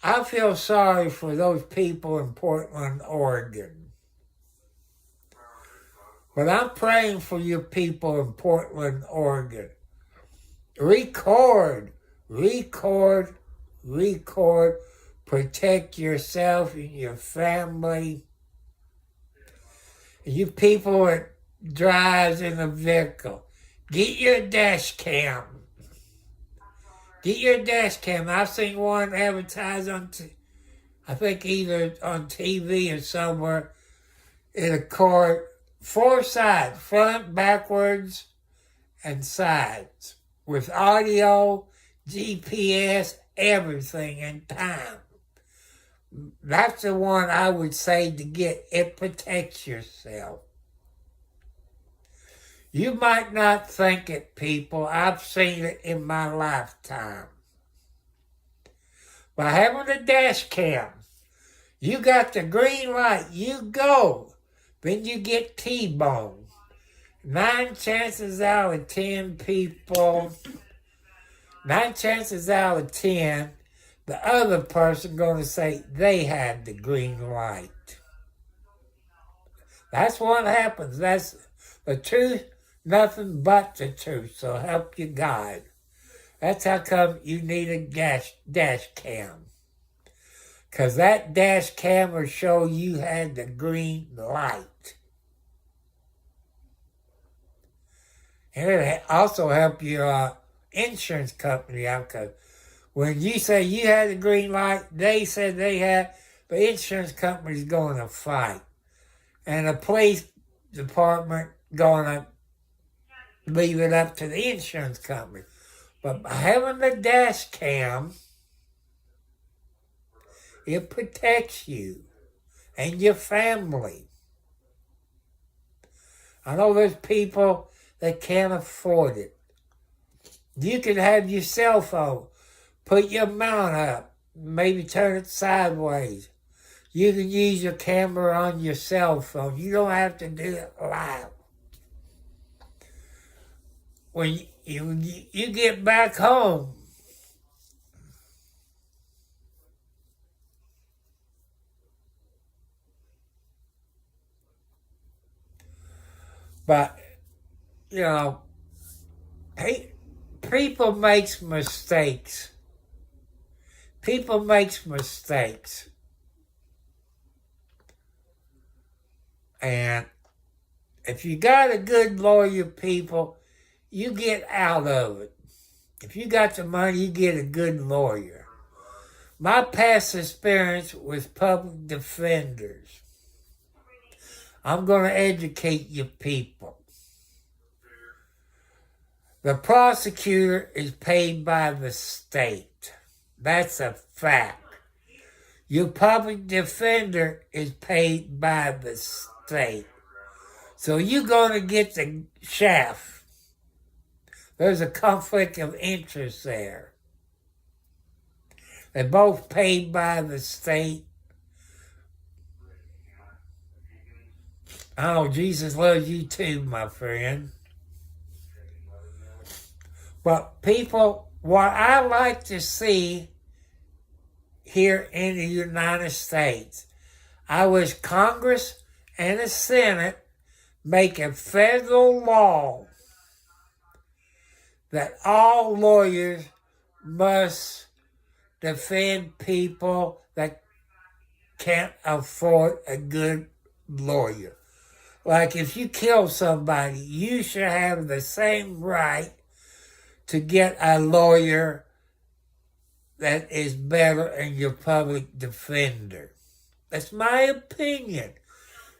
I feel sorry for those people in Portland, Oregon. But I'm praying for your people in Portland, Oregon. Record. Protect yourself and your family. You people that drives in a vehicle, get your dash cam. Get your dash cam. I've seen one advertised I think either on TV or somewhere, in a car, 4 sides, front, backwards, and sides, with audio, GPS, everything in time. That's the one I would say to get. It protects yourself. You might not think it, people. I've seen it in my lifetime. By having a dash cam, you got the green light, you go. Then you get T-boned. 9 chances out of 10 people, 9 chances out of 10, the other person going to say they had the green light. That's what happens. That's the truth, nothing but the truth. So help you God. That's how come you need a dash cam. Because that dash cam will show you had the green light. And it also help your insurance company out, because when you say you had the green light, they said they had, the insurance company's going to fight. And the police department going to leave it up to the insurance company. But by having the dash cam, it protects you and your family. I know there's people that can't afford it. You can have your cell phone, put your mount up, maybe turn it sideways. You can use your camera on your cell phone. You don't have to do it live. When you get back home, but, people makes mistakes. People makes mistakes. And if you got a good lawyer, people, you get out of it. If you got the money, you get a good lawyer. My past experience with public defenders, I'm going to educate you people. The prosecutor is paid by the state. That's a fact. Your public defender is paid by the state. So you're going to get the shaft. There's a conflict of interest there. They're both paid by the state. Oh, Jesus loves you too, my friend. But people, what I like to see here in the United States, I wish Congress and the Senate make a federal law that all lawyers must defend people that can't afford a good lawyer. Like if you kill somebody, you should have the same right to get a lawyer that is better than your public defender. That's my opinion.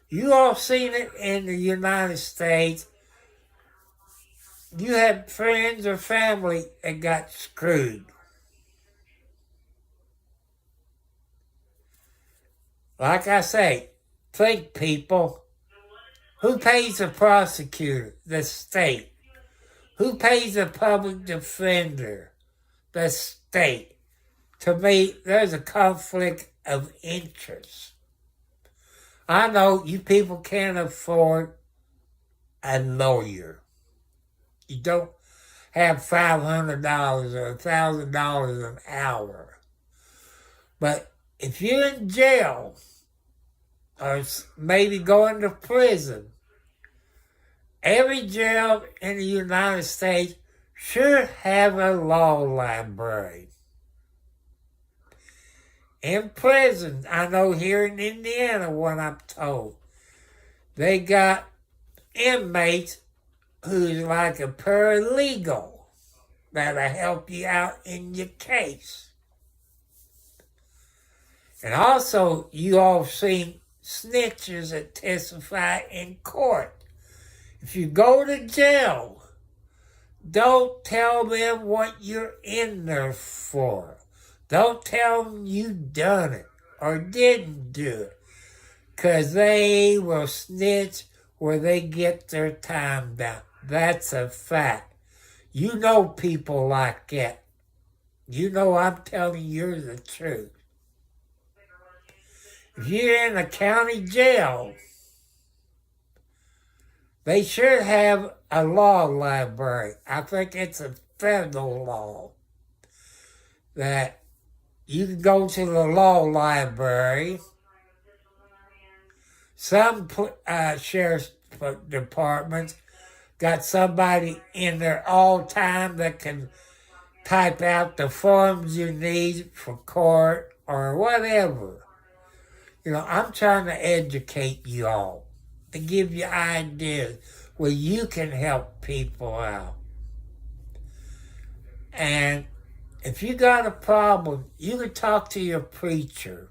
You all seen it in the United States. You had friends or family that got screwed. Like I say, think, people. Who pays the prosecutor? The state. Who pays the public defender? The state. To me, there's a conflict of interest. I know you people can't afford a lawyer. You don't have $500 or $1,000 an hour. But if you're in jail or maybe going to prison, every jail in the United States should have a law library. In prison, I know here in Indiana, what I'm told, they got inmates who's like a paralegal that'll help you out in your case. And also, you all seen snitches that testify in court. If you go to jail, don't tell them what you're in there for. Don't tell them you done it or didn't do it, because they will snitch where they get their time done. That's a fact. You know people like that. You know I'm telling you the truth. If you're in a county jail, they should have a law library. I think it's a federal law that you can go to the law library. Some sheriff's departments got somebody in there all time that can type out the forms you need for court or whatever. You know, I'm trying to educate you all, to give you ideas where you can help people out. And if you got a problem, you can talk to your preacher.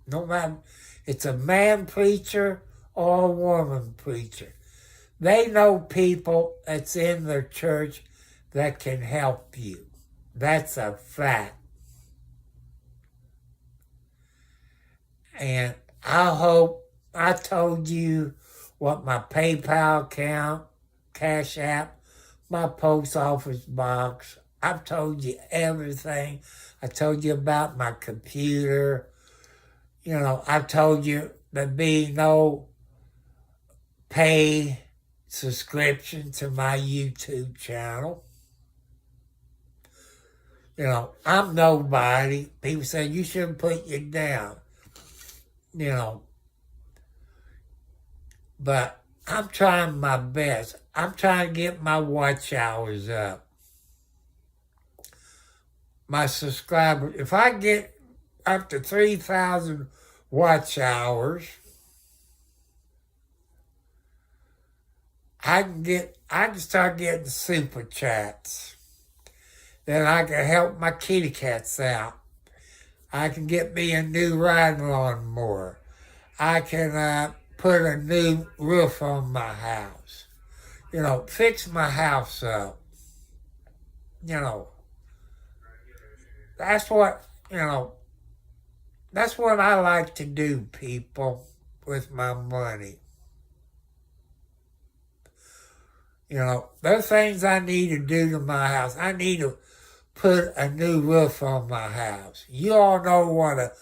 No matter it's a man preacher or a woman preacher. They know people that's in their church that can help you. That's a fact. And I hope I told you what my PayPal account, Cash App, my post office box. I've told you everything. I told you about my computer. You know, I've told you there'd be no pay subscription to my YouTube channel. You know, I'm nobody. People say you shouldn't put you down. You know, but I'm trying my best. I'm trying to get my watch hours up. My subscribers, if I get up to 3,000 watch hours, I can start getting super chats. Then I can help my kitty cats out. I can get me a new riding lawnmower. I can put a new roof on my house. You know, fix my house up. You know, that's what I like to do, people, with my money. You know, there's things I need to do to my house. I need to put a new roof on my house. You all know what a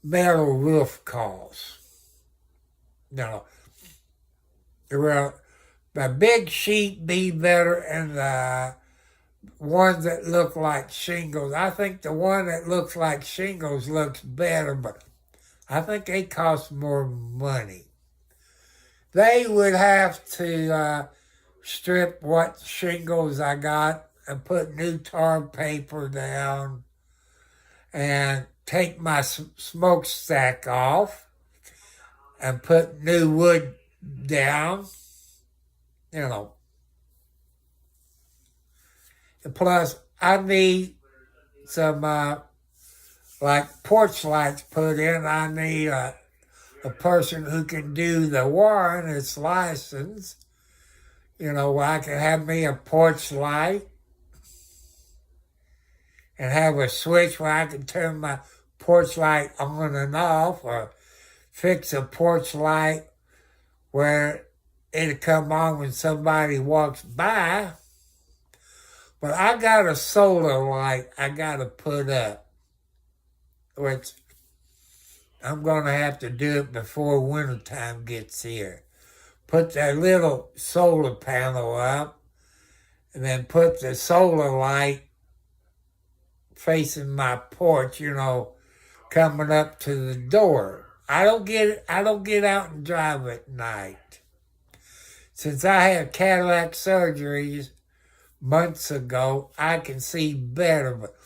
metal roof costs. You know, well, the big sheet be better than the ones that look like shingles. I think the one that looks like shingles looks better, but I think they cost more money. They would have to strip what shingles I got and put new tar paper down and take my smokestack off and put new wood down, you know. And plus, I need some, like porch lights put in. I need a person who can do the wiring. It's licensed. You know, where I can have me a porch light and have a switch where I can turn my porch light on and off, or fix a porch light where it'll come on when somebody walks by. But I got a solar light I got to put up, which I'm going to have to do it before wintertime gets here. Put that little solar panel up, and then put the solar light facing my porch, you know, coming up to the door. I don't get out and drive at night. Since I had cataract surgeries months ago, I can see better, but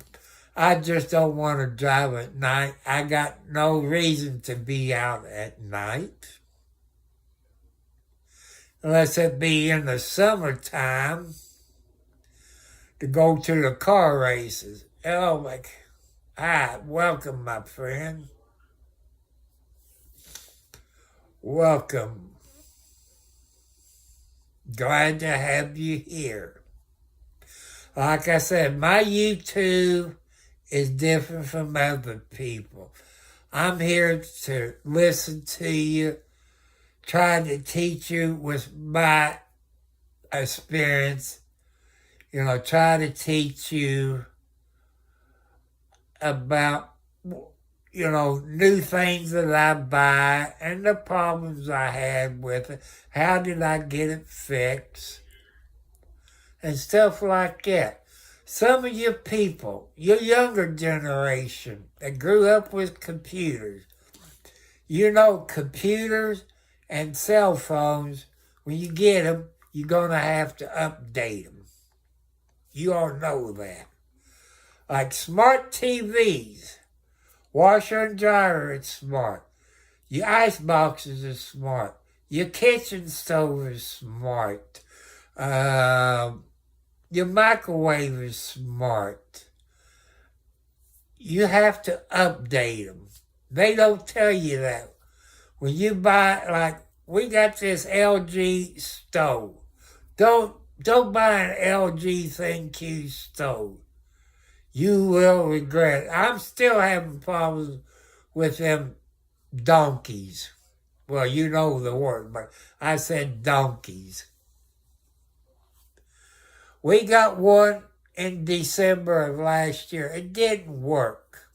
I just don't want to drive at night. I got no reason to be out at night. Unless it be in the summertime to go to the car races. Oh my, welcome, my friend. Welcome. Glad to have you here. Like I said, my YouTube is different from other people. I'm here to listen to you, trying to teach you with my experience, you know, try to teach you about, you know, new things that I buy and the problems I had with it. How did I get it fixed? And stuff like that. Some of you people, your younger generation that grew up with computers, you know, computers and cell phones, when you get them, you're going to have to update them. You all know that. Like smart TVs, washer and dryer is smart. Your ice boxes are smart. Your kitchen stove is smart. Your microwave is smart. You have to update them. They don't tell you that. When you buy, like, we got this LG stove. Don't buy an LG ThinQ stove. You will regret it. I'm still having problems with them donkeys. Well, you know the word, but I said donkeys. We got one in December of last year. It didn't work.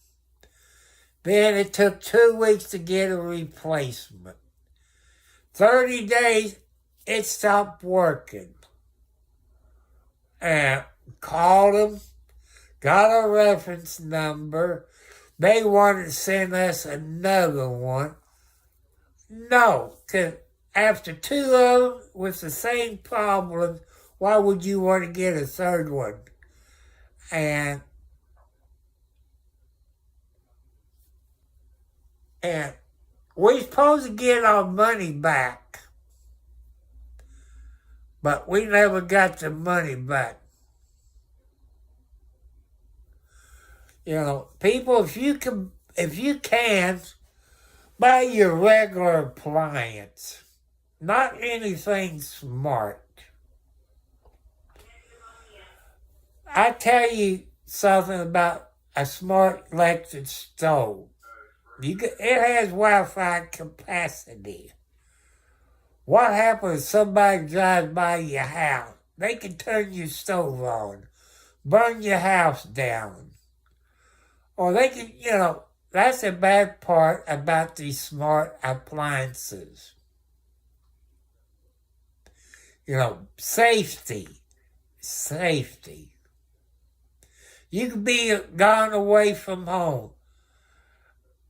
Then it took 2 weeks to get a replacement. 30 days, it stopped working. And called them, got a reference number. They wanted to send us another one. No, because after 2 of them with the same problem, why would you want to get a third one? And we're supposed to get our money back, but we never got the money back. You know, people, if you can, buy your regular appliance, not anything smart. I tell you something about a smart electric stove. It has Wi-Fi capacity. What happens if somebody drives by your house? They can turn your stove on, burn your house down. Or they can, you know, that's the bad part about these smart appliances. You know, safety. You could be gone away from home,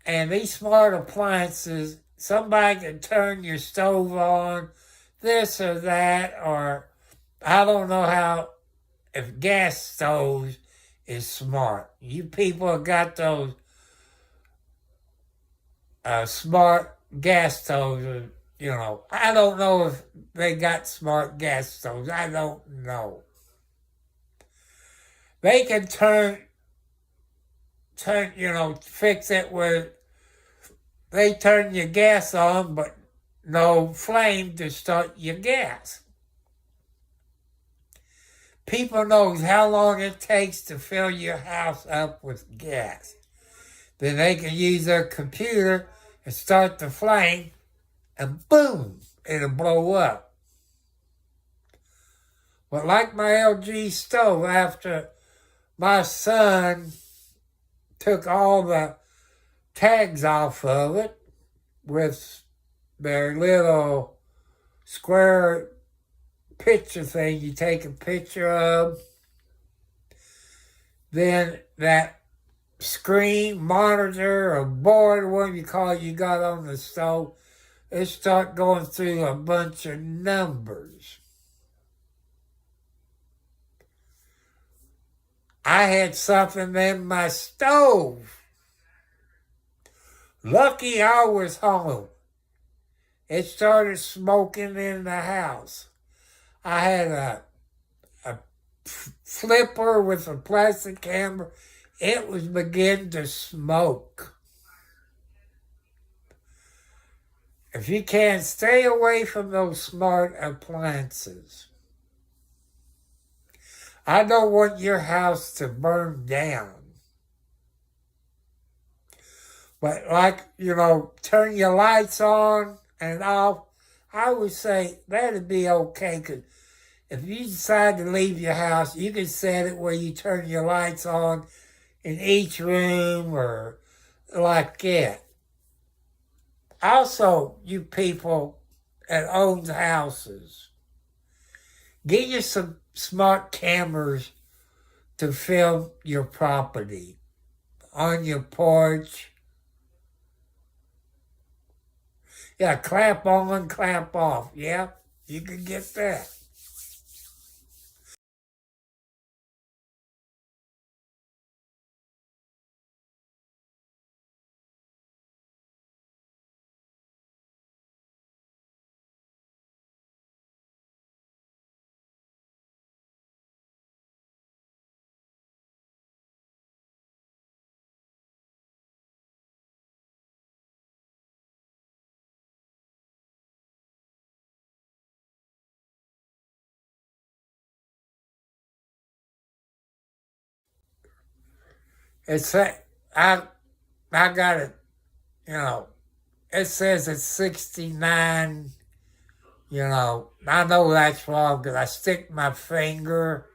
and these smart appliances, somebody can turn your stove on, this or that, or I don't know how, if gas stoves is smart. You people have got those smart gas stoves, I don't know if they got smart gas stoves. I don't know. They can fix it where they turn your gas on, but no flame to start your gas. People knows how long it takes to fill your house up with gas. Then they can use their computer and start the flame, and boom, it'll blow up. But like my LG stove, after my son took all the tags off of it with their little square picture thing you take a picture of, then that screen, monitor, or board, whatever you call it, you got on the stove, it start going through a bunch of numbers. I had something in my stove. Lucky I was home. It started smoking in the house. I had a flipper with a plastic camera. It was beginning to smoke. If you can't stay away from those smart appliances, I don't want your house to burn down. But turn your lights on and off, I would say that'd be okay, because if you decide to leave your house, you can set it where you turn your lights on in each room or like that. Also, you people that own houses, get you some smart cameras to film your property on your porch. Yeah, clap on, clap off. Yeah, you can get that. I got it, it says it's 69, I know that's wrong because I stick my finger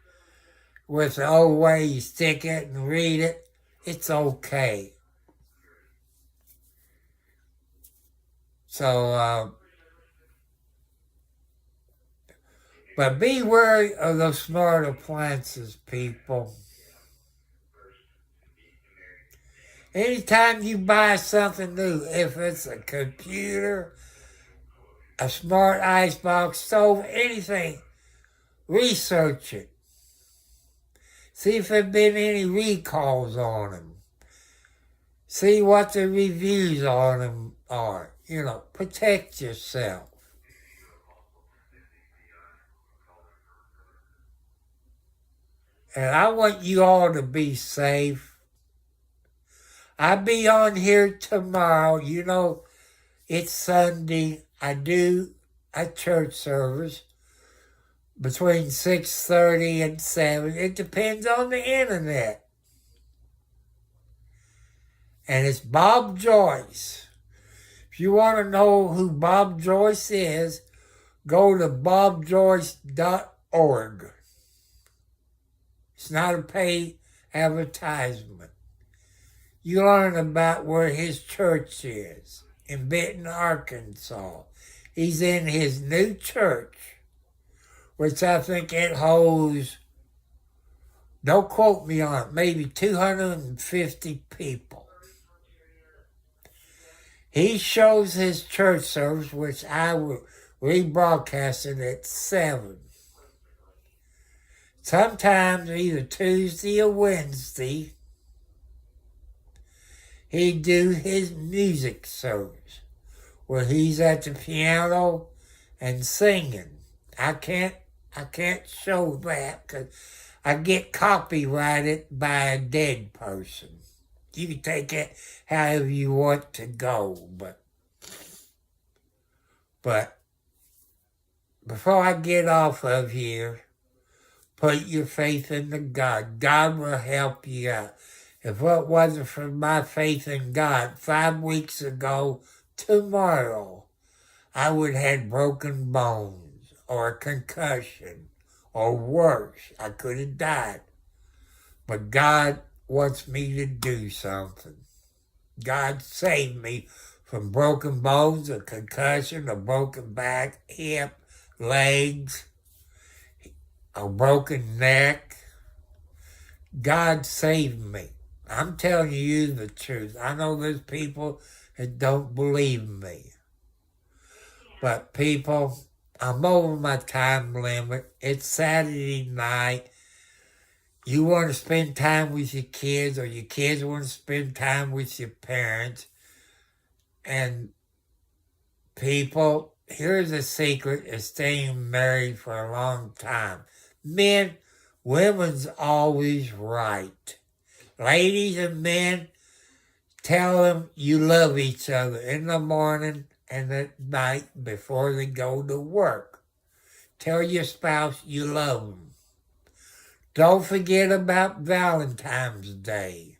with the old way you stick it and read it. It's okay. So, but be wary of those smart appliances, people. Anytime you buy something new, if it's a computer, a smart icebox, stove, anything, research it. See if there have been any recalls on them. See what the reviews on them are. Protect yourself. And I want you all to be safe. I'll be on here tomorrow. It's Sunday. I do a church service between 6:30 and 7. It depends on the internet. And it's Bob Joyce. If you want to know who Bob Joyce is, go to bobjoyce.org. It's not a paid advertisement. You learn about where his church is in Benton, Arkansas. He's in his new church, which I think it holds, don't quote me on it, maybe 250 people. He shows his church service, which I will rebroadcast it at 7. Sometimes either Tuesday or Wednesday, he'd do his music service, where he's at the piano and singing. I can't show that because I get copyrighted by a dead person. You can take it however you want to go, but before I get off of here, put your faith in the God. God will help you out. If it wasn't for my faith in God, 5 weeks ago, tomorrow, I would have had broken bones or a concussion or worse. I could have died. But God wants me to do something. God saved me from broken bones, a concussion, a broken back, hip, legs, a broken neck. God saved me. I'm telling you the truth. I know there's people that don't believe me. But people, I'm over my time limit. It's Saturday night. You want to spend time with your kids, or your kids want to spend time with your parents. And people, here's a secret of staying married for a long time. Men, women's always right. Ladies and men, tell them you love each other in the morning and at night before they go to work. Tell your spouse you love them. Don't forget about Valentine's Day.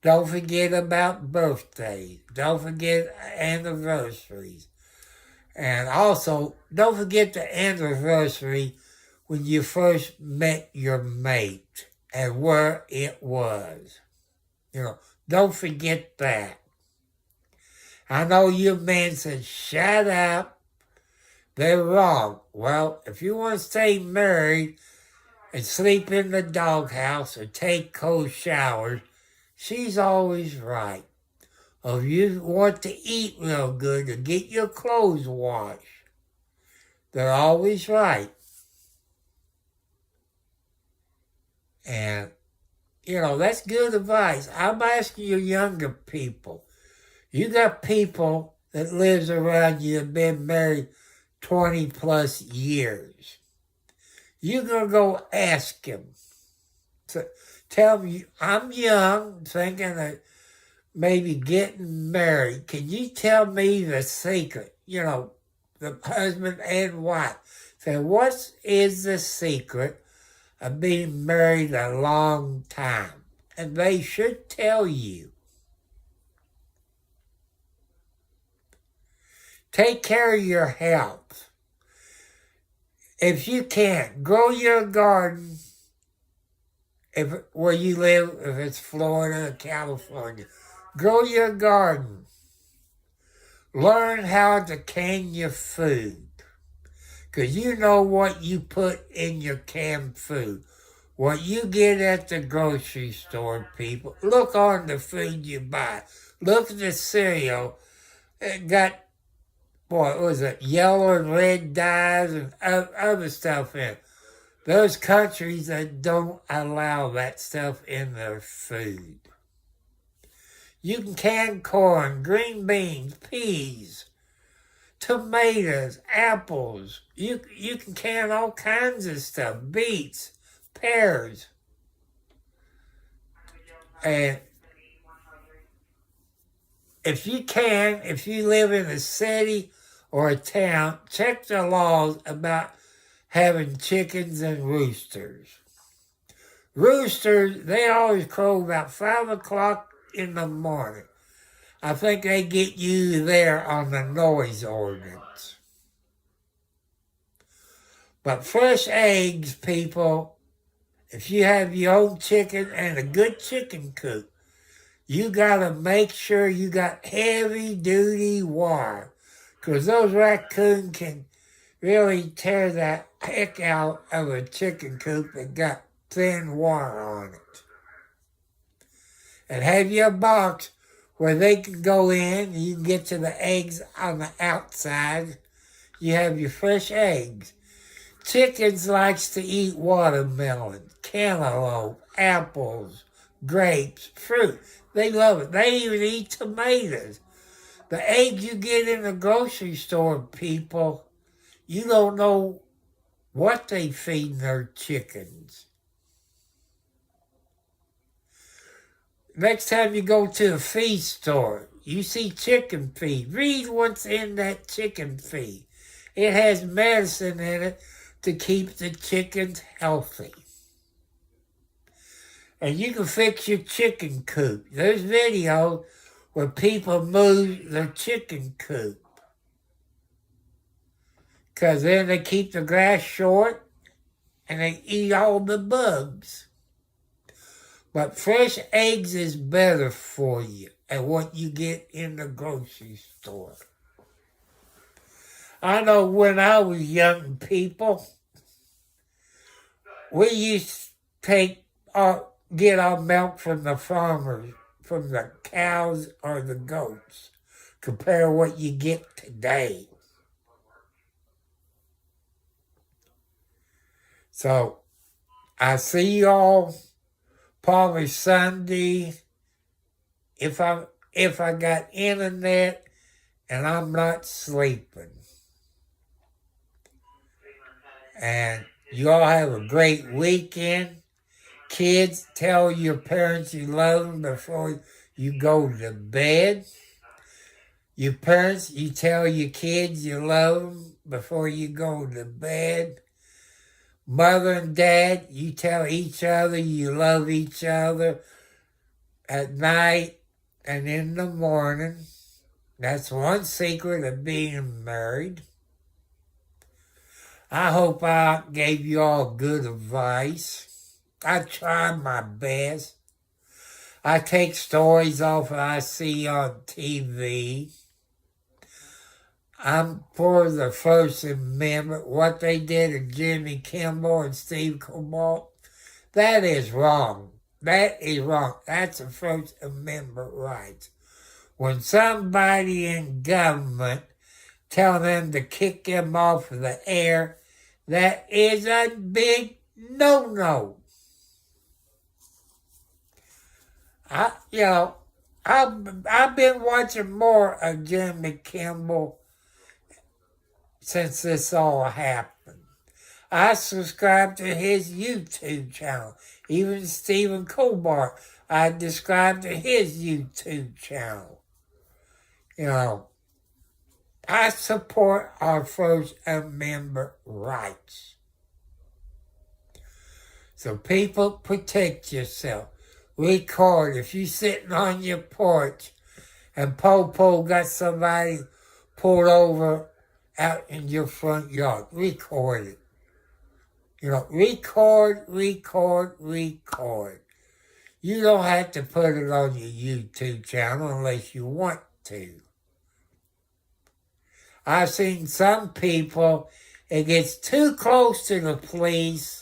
Don't forget about birthdays. Don't forget anniversaries. And also, don't forget the anniversary when you first met your mate and where it was. Don't forget that. I know you men said, shut up. They're wrong. Well, if you want to stay married and sleep in the doghouse or take cold showers, she's always right. Or if you want to eat real good or get your clothes washed, they're always right. And, that's good advice. I'm asking you younger people. You got people that lives around you have been married 20 plus years. You're going to go ask him. So tell me, I'm young, thinking that maybe getting married. Can you tell me the secret? The husband and wife. So what is the secret of being married a long time? And they should tell you. Take care of your health. If you can't, grow your garden. Where you live, if it's Florida or California, grow your garden. Learn how to can your food. Because you know what you put in your canned food. What you get at the grocery store, people. Look on the food you buy. Look at the cereal. It got, yellow and red dyes and other stuff in it. Those countries that don't allow that stuff in their food. You can can corn, green beans, peas, tomatoes, apples. You can can all kinds of stuff. Beets, pears. And if you live in a city or a town, check the laws about having chickens and roosters. Roosters, they always crow about 5 o'clock in the morning. I think they get you there on the noise ordinance. But fresh eggs, people, if you have your own chicken and a good chicken coop, you got to make sure you got heavy-duty wire. Because those raccoons can really tear that heck out of a chicken coop that got thin wire on it. And have your box where they can go in and you can get to the eggs on the outside. You have your fresh eggs. Chickens likes to eat watermelon, cantaloupe, apples, grapes, fruit. They love it. They even eat tomatoes. The eggs you get in the grocery store, people, you don't know what they feed their chickens. Next time you go to a feed store, you see chicken feed. Read what's in that chicken feed. It has medicine in it to keep the chickens healthy. And you can fix your chicken coop. There's videos where people move their chicken coop. Because then they keep the grass short and they eat all the bugs. But fresh eggs is better for you than what you get in the grocery store. I know when I was young, people, we used to get our milk from the farmers, from the cows or the goats. Compare what you get today. So, I see y'all probably Sunday, if I got internet and I'm not sleeping. And you all have a great weekend. Kids, tell your parents you love them before you go to bed. Your parents, you tell your kids you love them before you go to bed. Mother and dad, you tell each other you love each other at night and in the morning. That's one secret of being married. I hope I gave you all good advice. I try my best. I take stories off what I see on TV. I'm for the First Amendment. What they did to Jimmy Kimmel and Steve Colbert, that is wrong. That is wrong. That's the First Amendment rights. When somebody in government tell them to kick them off of the air, that is a big no-no. I've been watching more of Jimmy Kimmel since this all happened. I subscribe to his YouTube channel. Even Stephen Colbert, I subscribe to his YouTube channel. I support our First Amendment rights. So people, protect yourself. Record. If you're sitting on your porch and Popo got somebody pulled over out in your front yard, record it. Record. You don't have to put it on your YouTube channel unless you want to. I've seen some people, it gets too close to the police,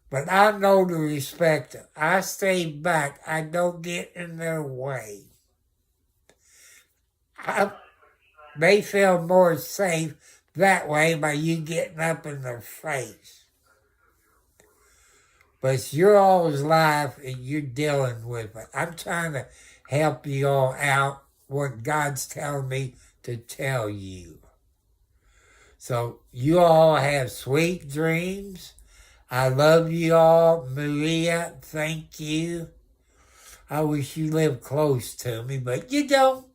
but I know to respect them. I stay back. I don't get in their way. They feel more safe that way by you getting up in their face. But it's your all's life and you're dealing with it. I'm trying to help you all out what God's telling me to tell you. So you all have sweet dreams. I love you all. Maria, thank you. I wish you lived close to me, but you don't.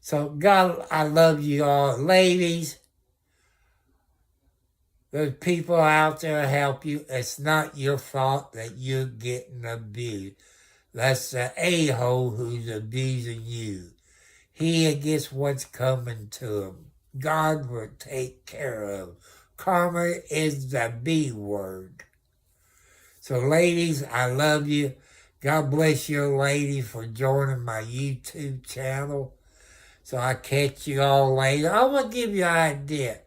So, God, I love you all. Ladies, there's people out there to help you. It's not your fault that you're getting abused. That's the a-hole who's abusing you. He gets what's coming to him. God will take care of him. Karma is the B word. So, ladies, I love you. God bless you, ladies, for joining my YouTube channel. So I catch you all later. I'm going to give you an idea.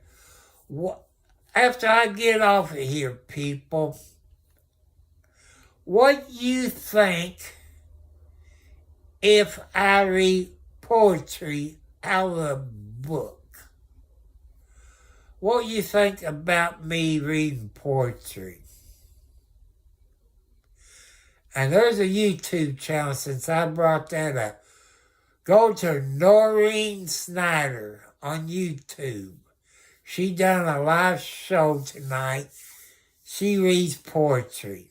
After I get off of here, people, what you think if I read poetry out of a book? What you think about me reading poetry? And there's a YouTube channel, since I brought that up. Go to Noreen Snyder on YouTube. She done a live show tonight. She reads poetry.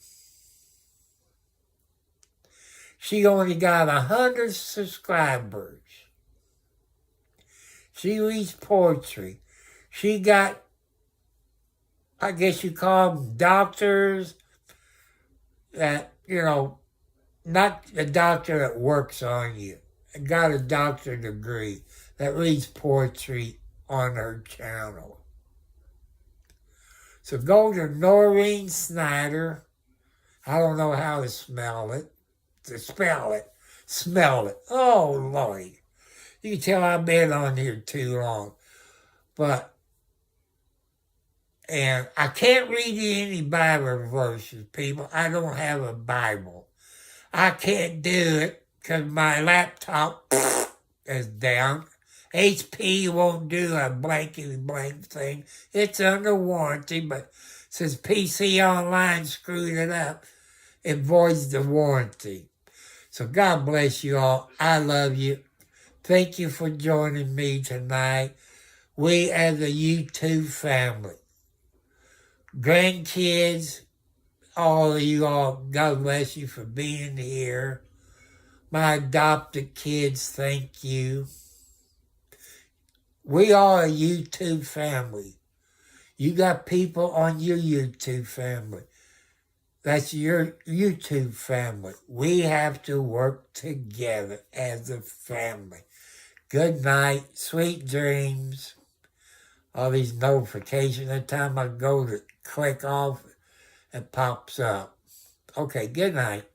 She only got 100 subscribers. She reads poetry. She got, I guess you call them doctors that, not a doctor that works on you. Got a doctorate degree that reads poetry on her channel. So go to Noreen Snyder. I don't know how to spell it. Smell it. Oh, Lord. You can tell I've been on here too long. And I can't read you any Bible verses, people. I don't have a Bible. I can't do it because my laptop is down. HP won't do a blankety blank thing. It's under warranty, but since PC Online screwed it up, it voids the warranty. So God bless you all. I love you. Thank you for joining me tonight. We as a YouTube family, grandkids, all of you all, God bless you for being here. My adopted kids, thank you. We are a YouTube family. You got people on your YouTube family. That's your YouTube family. We have to work together as a family. Good night. Sweet dreams. All these notifications. Every time I go to click off, it pops up. Okay, good night.